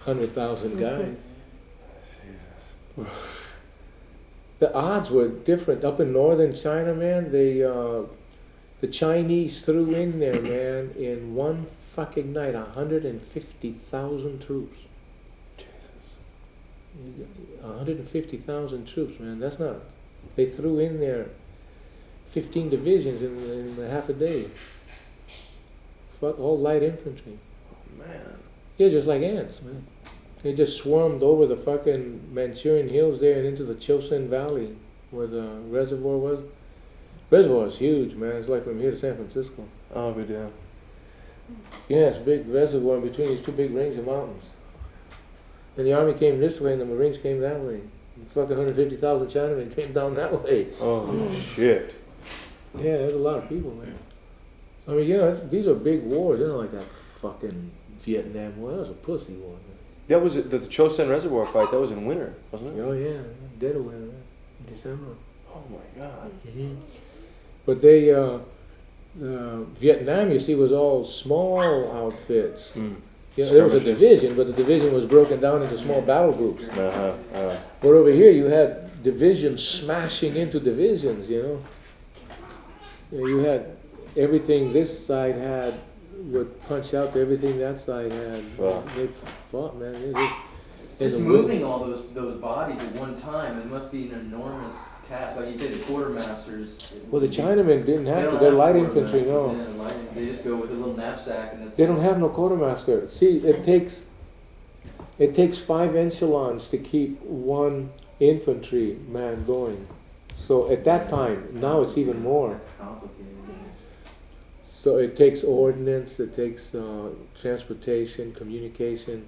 100,000 guys. The odds were different. Up in northern China, man, the Chinese threw in there, man, in one fucking night, 150,000 troops. 150,000 troops, man. That's not. They threw in there 15 divisions in half a day. Fuck, all light infantry.
Man.
Yeah, just like ants, man. They just swarmed over the fucking Manchurian hills there and into the Chosin Valley, where the reservoir was. Reservoir is huge, man. It's like from here to San Francisco.
Oh, good deal.
Yeah, it's a big reservoir in between these two big range of mountains. And the army came this way and the Marines came that way. Fucking 150,000 Chinamen came down that way.
Oh, shit.
Yeah, there's a lot of people, man. I mean, you know, these are big wars. They're not like that fucking Vietnam War. That was a pussy war, man.
That was the Chosin Reservoir fight. That was in winter, wasn't it?
Oh, yeah. Dead of winter, man. December.
Oh, my God.
Mm-hmm. But they, Vietnam, you see, was all small outfits.
Mm.
Yeah, there was a
Skirmishes.
division, but the division was broken down into small battle groups.
Uh-huh.
But over here, you had divisions smashing into divisions, you know. Yeah, you had everything this side had would punch out to everything that side had.
Fuck.
They fought, man.
Just moving all those bodies at one time, it must be an enormous task. Like you said, the quartermasters.
Well, the Chinamen didn't
they
have
don't
to. They're
have
light
quartermasters,
infantry, no.
yeah, they just go with a little knapsack and that's
They don't have no quartermaster. See, it takes 5 echelons to keep one infantry man going. So at that time, now it's even more.
That's complicated.
So it takes ordnance, it takes transportation, communication.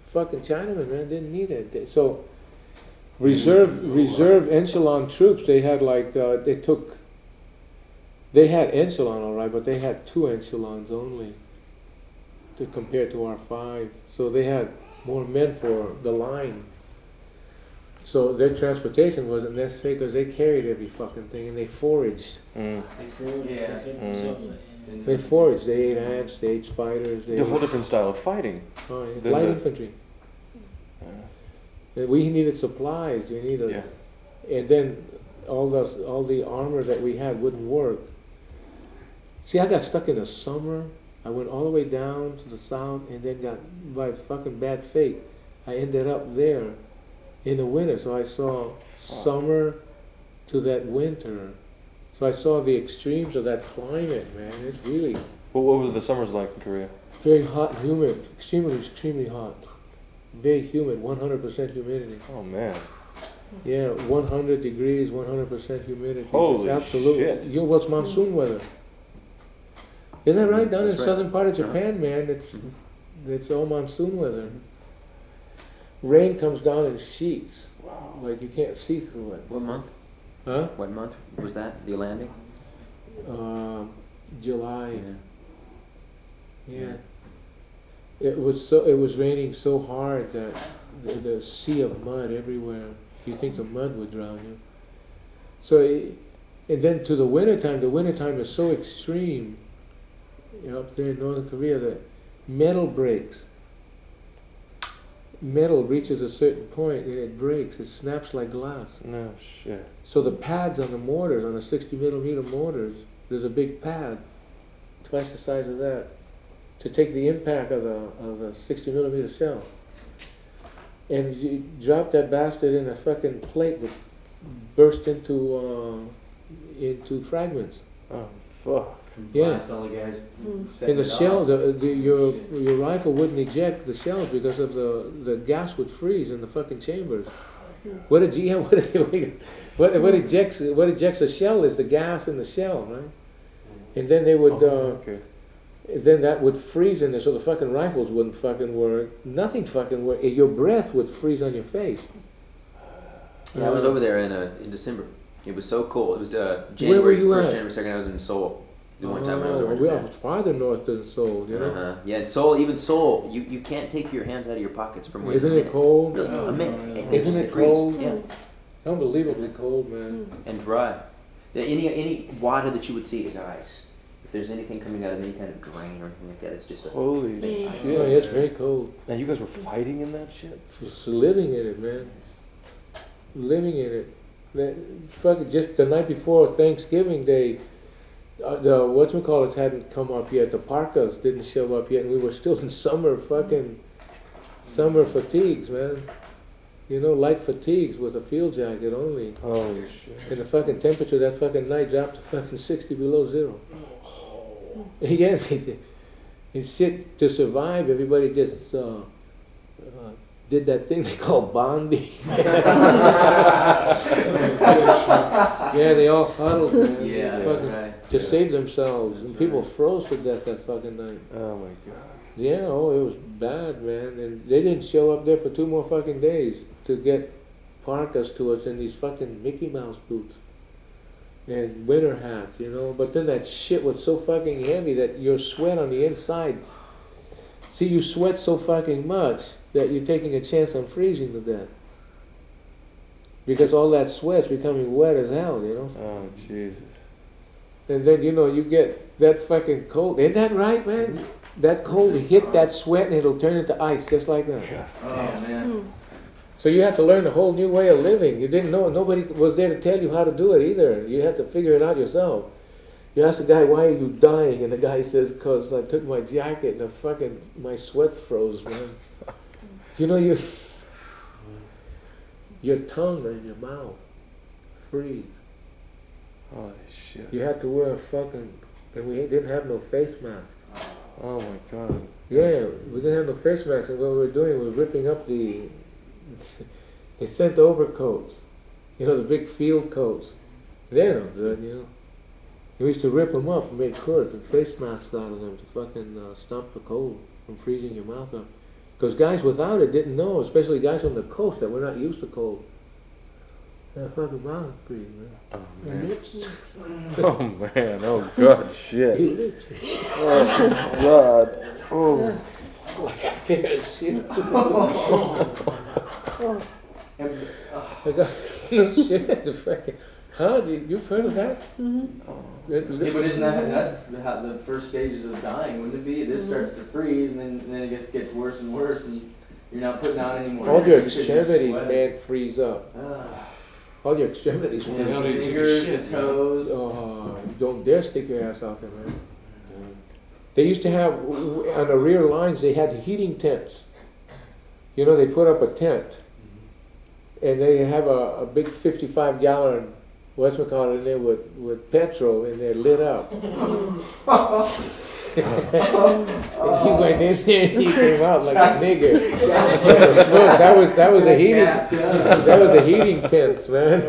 Fucking Chinamen, man, didn't need it. So reserve echelon troops, they had like, they had echelon all right, but they had 2 echelons only to compare to our 5. So they had more men for the line. So their transportation wasn't necessary because they carried every fucking thing and they foraged.
Mm.
They foraged, they ate ants, they ate spiders. They
A whole different style of fighting.
Oh, yeah.
Then
Light
the-
infantry. And we needed supplies. We needed,
Yeah.
and then all the armor that we had wouldn't work. See, I got stuck in the summer. I went all the way down to the south, and then got by fucking bad fate. I ended up there in the winter. So I saw summer to that winter. So I saw the extremes of that climate, man. It's really
What were the summers like in Korea?
very hot and humid, extremely hot. Very humid, 100% humidity.
Oh, man.
Yeah, 100 degrees, 100% humidity.
Holy
It's absolutely.
shit.
You know what's monsoon weather? Isn't that right? Down in
That's
the
right.
southern part of Japan, man, it's all monsoon weather. Rain comes down in sheets, like you can't see through it.
What month?
Huh?
What month was that? The landing?
July.
Yeah.
Yeah. It was raining so hard that the sea of mud everywhere. You think the mud would drown you. So, and then to the wintertime is so extreme, you know, up there in Northern Korea that metal breaks. Metal reaches a certain point and it breaks, it snaps like glass.
No shit.
So the pads on the mortars, on the 60mm mortars, there's a big pad, twice the size of that, to take the impact of the 60mm shell. And you drop that bastard in a fucking plate that burst into fragments.
Oh, fuck.
Yeah.
Blast all the guys. setting
In the
it
shell,
off.
your rifle wouldn't eject the shells because of the gas would freeze in the fucking chambers. What ejects a shell is the gas in the shell, right? And then they would
Okay.
then that would freeze in there, so the fucking rifles wouldn't fucking work. Nothing fucking work. Your breath would freeze on your face.
Yeah, I was over there in December. It was so cold. It was
Where
January
were you
1st,
at?
January 2nd. I was in Seoul. The one time I was over
we
there.
are farther north than Seoul, you know.
Uh-huh. Yeah, in Seoul, even Seoul, you can't take your hands out of your pockets from within
Isn't
a
it
minute.
cold?
Really, a minute. And they
Isn't
just
it
freeze.
cold?
Yeah,
Unbelievably cold, man.
and dry. Any water that you would see is ice. if there's anything coming out of any kind of drain or anything like that, it's just a
Holy
thing.
shit.
Yeah, it's very cold.
Man, you guys were fighting in that shit?
Just living in it, man. Living in it. Fucking just the night before Thanksgiving Day, the whatchamacallits hadn't come up yet. The parkas didn't show up yet, and we were still in summer fatigues, man. You know, light fatigues with a field jacket only.
Holy shit.
And the fucking temperature that fucking night dropped to fucking 60 below zero. Yeah, and shit, to survive, everybody just did that thing they call bonding. Yeah, they all huddled, man.
Yeah,
Fucking
that's right.
to save themselves.
That's
And people
right.
froze to death that fucking night.
Oh my god.
Yeah, oh, it was bad, man. And they didn't show up there for 2 more fucking days to get parkas to us in these fucking Mickey Mouse boots and winter hats, you know. But then that shit was so fucking heavy that your sweat on the inside, see, you sweat so fucking much that you're taking a chance on freezing to death. Because all that sweat's becoming wet as hell, you know.
Oh Jesus.
And then, you know, you get that fucking cold. Ain't that right, man? That cold, you hit that sweat and it'll turn into ice just like that.
Oh man.
So you have to learn a whole new way of living. You didn't know, nobody was there to tell you how to do it either. You had to figure it out yourself. You ask the guy, why are you dying? And the guy says, because I took my jacket and my sweat froze, man. You know, your tongue and your mouth freeze.
Holy shit.
You had to wear a fucking, and we didn't have no face masks.
Oh my god.
Yeah, we didn't have no face masks, and what we were doing was ripping up they sent overcoats, you know, the big field coats. They're no good, you know. We used to rip them up and make hoods and face masks out of them to fucking stop the cold from freezing your mouth up. Because guys without it didn't know, especially guys from the coast that were not used to cold. Their fucking mouth freeze, man.
Oh man. Oh man. Oh god. Shit. Oh god. Oh.
Like a pair of shit. I got no shit. The fucking. Huh? You've heard of that?
Yeah, but isn't that's how the first stages of dying? Wouldn't it be? This starts to freeze, and then it just gets worse and worse, and you're not putting out any more.
All your
energy, so you're
extremities,
sweating.
man, freeze up. All your extremities,
Yeah,
man.
the fingers, the toes.
Oh, don't dare stick your ass out there, man. They used to have, on the rear lines, they had heating tents. You know, they put up a tent, and they have a big 55-gallon, whatchamacallit, in there with petrol, and they're lit up. And he went in there and he came out like a nigger. That was a heating. That was the heating tents, man.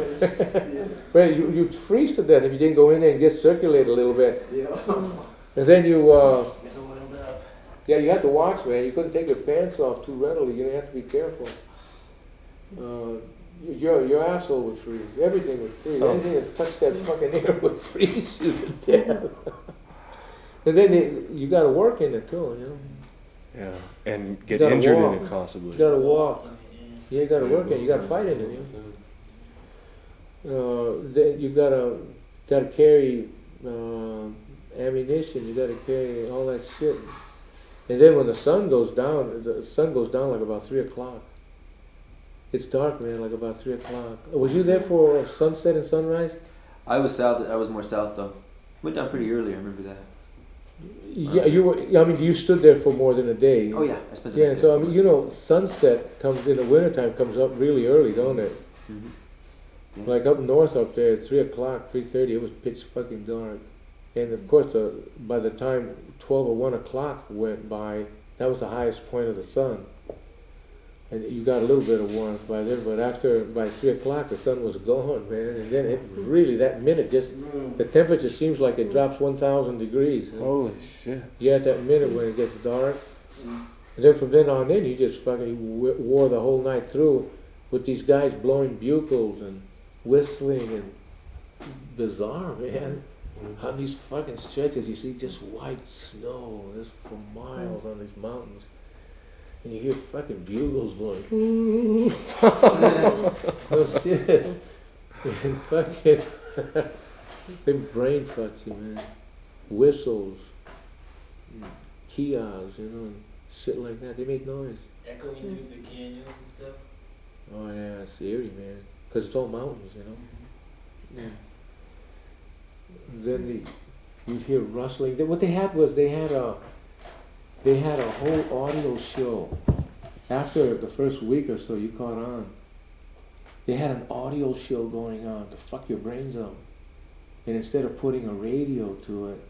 But you'd freeze to death if you didn't go in there and get circulate a little bit. And then you had to watch, man. You couldn't take your pants off too readily. You had to be careful. Your asshole would freeze. Everything would freeze. Anything that touched that fucking air would freeze you to death. And then you got to work in it too, you know.
Yeah. And get
gotta
injured
walk.
in it possibly.
You got to walk. Yeah, you got to work in it. You got to fight in it, you know. Then you got to carry ammunition. You got to carry all that shit. And then when the sun goes down like about 3 o'clock. It's dark, man, like about 3 o'clock. Was you there for sunset and sunrise?
I was south. I was more south though. Went down pretty early. I remember that.
Yeah, you were. I mean, you stood there for more than a day.
Oh yeah, I spent. The
Yeah,
night
so
there.
I mean, you know, sunset comes in the wintertime, comes up really early, don't it?
Mhm.
Like up north up there at 3 o'clock, 3:30, it was pitch fucking dark. And of course, by the time 12 or 1 o'clock went by, that was the highest point of the sun. And you got a little bit of warmth by then, but by 3 o'clock, the sun was gone, man. And then it really, that minute, just the temperature seems like it drops 1,000 degrees.
Holy shit.
Yeah, at that minute when it gets dark. And then from then on in, you just fucking wore the whole night through with these guys blowing bugles and whistling and bizarre, man. On these fucking stretches, you see just white snow just for miles on these mountains. And you hear fucking bugles blowing. No shit. And fucking, they brain fucks you, man. whistles, kiosks, and shit like that. They make noise.
Echoing through the canyons and stuff.
Oh yeah, it's eerie, man. Because it's all mountains, Yeah. And then you'd hear rustling. What they had was they had a whole audio show. After the first week or so, you caught on. They had an audio show going on to fuck your brains up. And instead of putting a radio to it,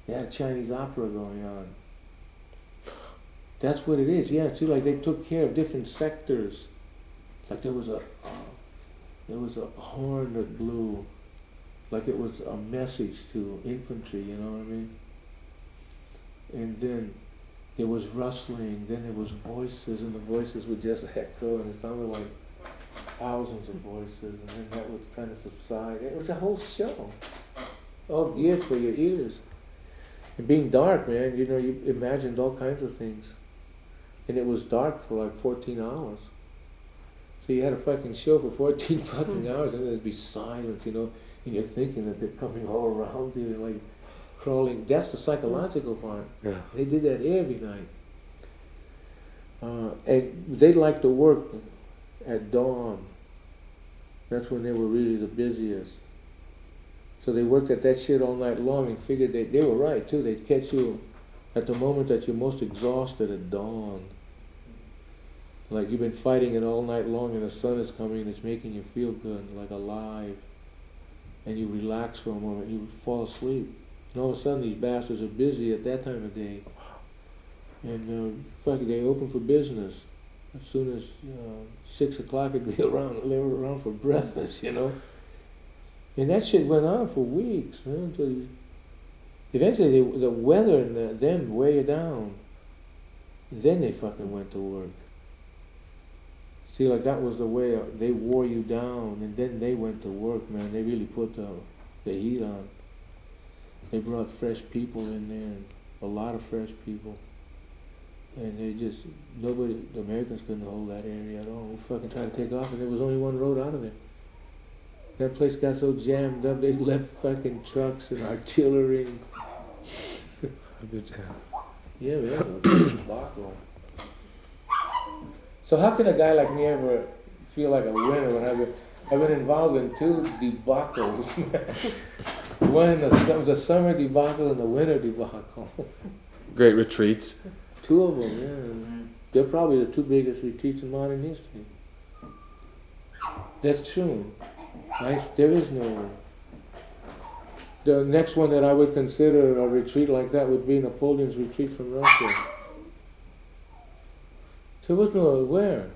they had a Chinese opera going on. That's what it is. Yeah, see, like they took care of different sectors. Like there was a horn that blew, like it was a message to infantry. You know what I mean? And then there was rustling. Then there was voices, and the voices would just echo, and it sounded like thousands of voices. And then that would kind of subside. It was a whole show, all geared for your ears. And being dark, man, you imagined all kinds of things. And it was dark for like 14 hours. So you had a fucking show for 14 fucking hours, and there'd be silence, and you're thinking that they're coming all around you, like crawling. That's the psychological part.
Yeah.
They did that every night. And they liked to work at dawn. That's when they were really the busiest. So they worked at that shit all night long and figured they were right too. They'd catch you at the moment that you're most exhausted at dawn. Like you've been fighting it all night long and the sun is coming and it's making you feel good, like alive. And you relax for a moment, you fall asleep. And all of a sudden these bastards are busy at that time of day. And they open for business. As soon as 6 o'clock it'd be around, they were around for breakfast, And that shit went on for weeks, man, until eventually the weather and them weigh you down. And then they fucking went to work. See, like that was the way they wore you down, and then they went to work, man. They really put the heat on. They brought fresh people in there, a lot of fresh people. And the Americans couldn't hold that area at all. We fucking tried to take off, and there was only one road out of there. That place got so jammed up, they left fucking trucks and artillery. Yeah, debacle. So how can a guy like me ever feel like a winner when I've been involved in two debacles? One, the summer debacle and the winter debacle.
Great retreats.
Two of them, yeah. They're probably the two biggest retreats in modern history. That's true. There is no... The next one that I would consider a retreat like that would be Napoleon's retreat from Russia. There was no where.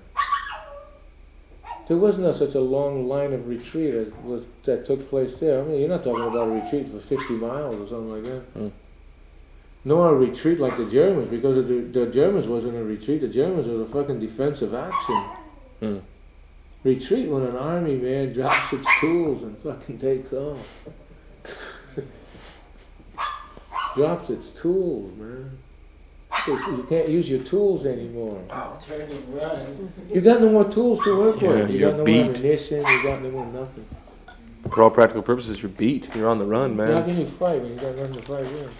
There wasn't such a long line of retreat that took place there. I mean, you're not talking about a retreat for 50 miles or something like that. Nor a retreat like the Germans, because the Germans wasn't a retreat. The Germans was a fucking defensive action. Retreat when an army, man, drops its tools and fucking takes off. Drops its tools, man. You can't use your tools anymore.
Turn and run.
You got no more tools to work with. You
you're
got no
beat.
more ammunition. You got no more nothing.
For all practical purposes, you're beat. You're on the run, man.
How can you fight when you got nothing to fight with?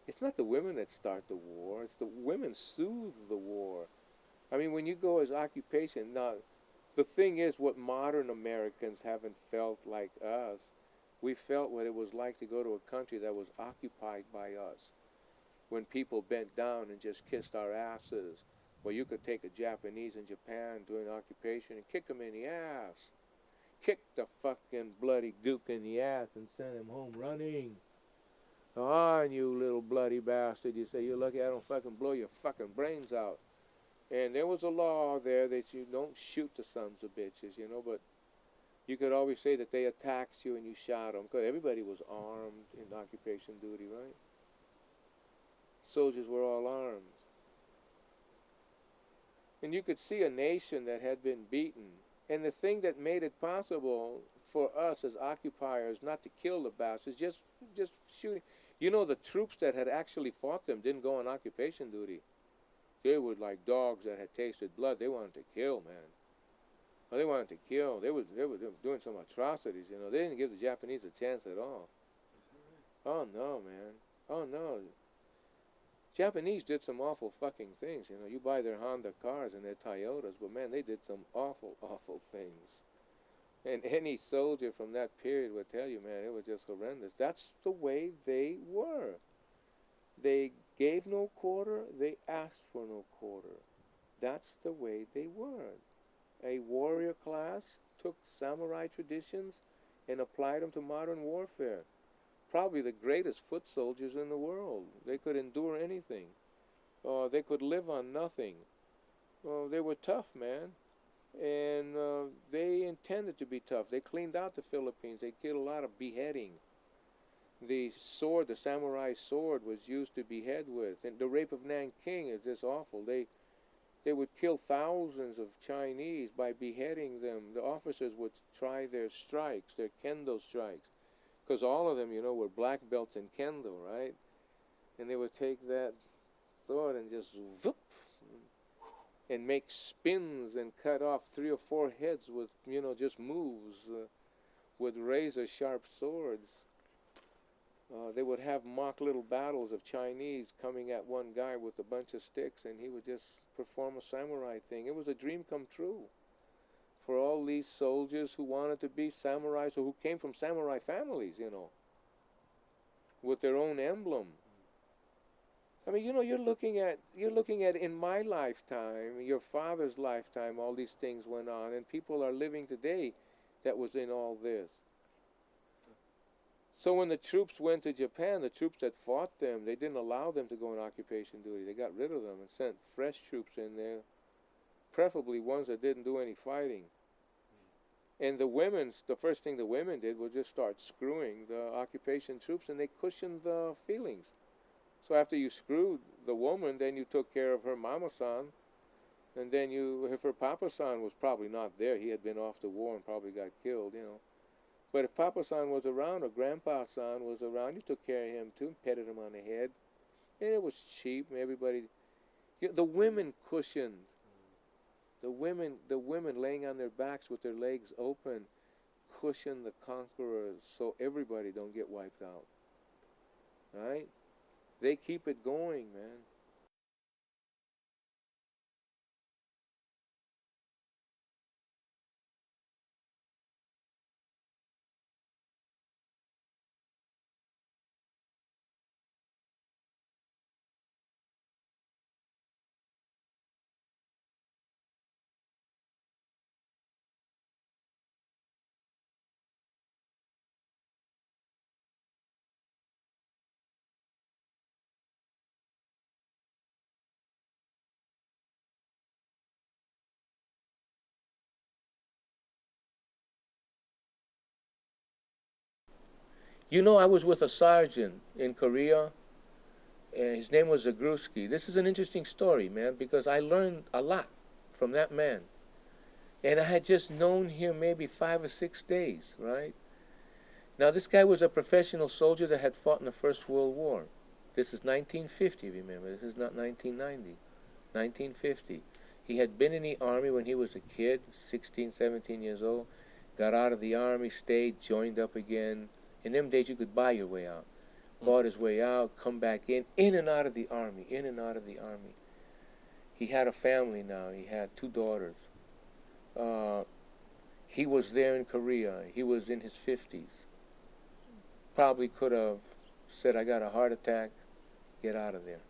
It's not the women that start the war. It's the women soothe the war. I mean, when you go as occupation, now, the thing is, what modern Americans haven't felt like us, we felt what it was like to go to a country that was occupied by us. When people bent down and just kissed our asses, well, you could take a Japanese in Japan during occupation and kick him in the ass. Kick the fucking bloody gook in the ass and send him home running. Oh, and you little bloody bastard, you say, you're lucky I don't fucking blow your fucking brains out. And there was a law there that you don't shoot the sons of bitches, you know, but you could always say that they attacked you and you shot them, because everybody was armed in occupation duty, right? Soldiers were all armed. And you could see a nation that had been beaten. And the thing that made it possible for us as occupiers not to kill the bastards, just shooting. You know, the troops that had actually fought them didn't go on occupation duty. They were like dogs that had tasted blood. They wanted to kill, man. Well, they wanted to kill. They were doing some atrocities, you know. They didn't give the Japanese a chance at all. Oh, no, man. Oh, no. Japanese did some awful fucking things, you know. You buy their Honda cars and their Toyotas, but man, they did some awful, awful things. And any soldier from that period would tell you, man, it was just horrendous. That's the way they were. They gave no quarter, they asked for no quarter. That's the way they were. A warrior class took samurai traditions and applied them to modern warfare. Probably the greatest foot soldiers in the world. They could endure anything. They could live on nothing. They were tough, man. And they intended to be tough. They cleaned out the Philippines. They did a lot of beheading. The sword, the samurai sword, was used to behead with. And the rape of Nanking is just awful. They would kill thousands of Chinese by beheading them. The officers would try their strikes, their kendo strikes. Because all of them, you know, were black belts in kendo, right? And they would take that sword and just whoop, and make spins and cut off 3 or 4 heads with, you know, just moves with razor sharp swords. They would have mock little battles of Chinese coming at one guy with a bunch of sticks, and he would just perform a samurai thing. It was a dream come true for all these soldiers who wanted to be samurais or who came from samurai families, you know, with their own emblem. I mean, you know, you're looking at in my lifetime, your father's lifetime, all these things went on, and people are living today that was in all this. So when the troops went to Japan, the troops that fought them, they didn't allow them to go on occupation duty. They got rid of them and sent fresh troops in there, preferably ones that didn't do any fighting. And the first thing the women did was just start screwing the occupation troops, and they cushioned the feelings. So after you screwed the woman, then you took care of her mama-san, and then if her papa-san was probably not there, he had been off the war and probably got killed, you know. But if papa-san was around or grandpa-san was around, you took care of him too, petted him on the head. And it was cheap. Everybody, the women cushioned. The women laying on their backs with their legs open, cushion the conquerors so everybody don't get wiped out. Right? They keep it going, man. You know, I was with a sergeant in Korea, and his name was Zagrusky. This is an interesting story, man, because I learned a lot from that man. And I had just known him maybe 5 or 6 days, right? Now, this guy was a professional soldier that had fought in the First World War. This is 1950, remember. This is not 1990. 1950. He had been in the Army when he was a kid, 16, 17 years old. Got out of the Army, stayed, joined up again. In them days, you could buy your way out. fought his way out, come back in and out of the army, in and out of the army. He had a family now. He had 2 daughters. He was there in Korea. He was in his 50s. Probably could have said, I got a heart attack, get out of there.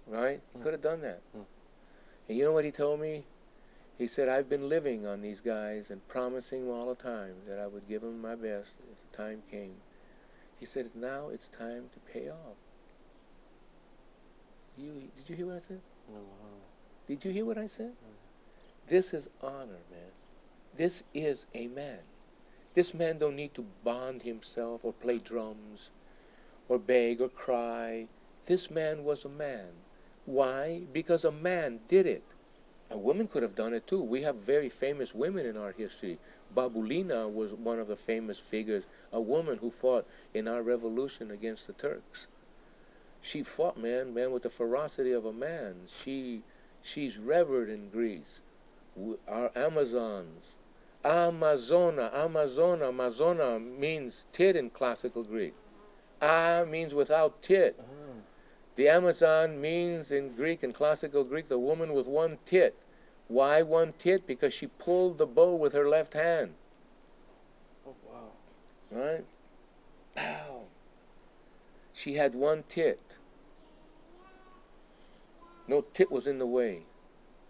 Right? He could have done that. And you know what he told me? He said, I've been living on these guys and promising all the time that I would give them my best if the time came. He said, now it's time to pay off. Did you hear what I said? Did you hear what I said? This is honor, man. This is a man. This man don't need to bond himself or play drums or beg or cry. This man was a man. Why? Because a man did it. A woman could have done it too. We have very famous women in our history. Babulina was one of the famous figures, a woman who fought in our revolution against the Turks. She fought, man, with the ferocity of a man. She's revered in Greece. Our Amazons. Amazona means tit in classical Greek. Means without tit. The Amazon means in Greek, in classical Greek, the woman with 1 tit. Why 1 tit? Because she pulled the bow with her left hand.
Oh, wow.
Right? Pow. She had 1 tit. No tit was in the way.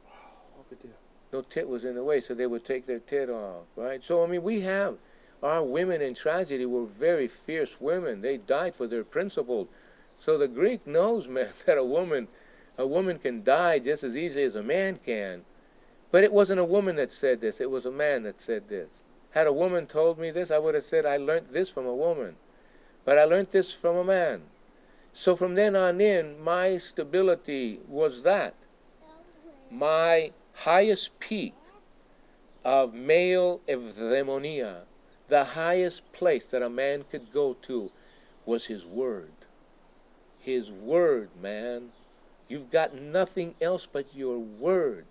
Wow, good deal.
No tit was in the way, so they would take their tit off, right? So, I mean, we have, our women in tragedy were very fierce women. They died for their principles. So the Greek knows, man, that a woman can die just as easily as a man can. But it wasn't a woman that said this. It was a man that said this. Had a woman told me this, I would have said, I learned this from a woman. But I learned this from a man. So from then on in, my stability was that. My highest peak of male eudaimonia, the highest place that a man could go to, was his word. His word, man. You've got nothing else but your word.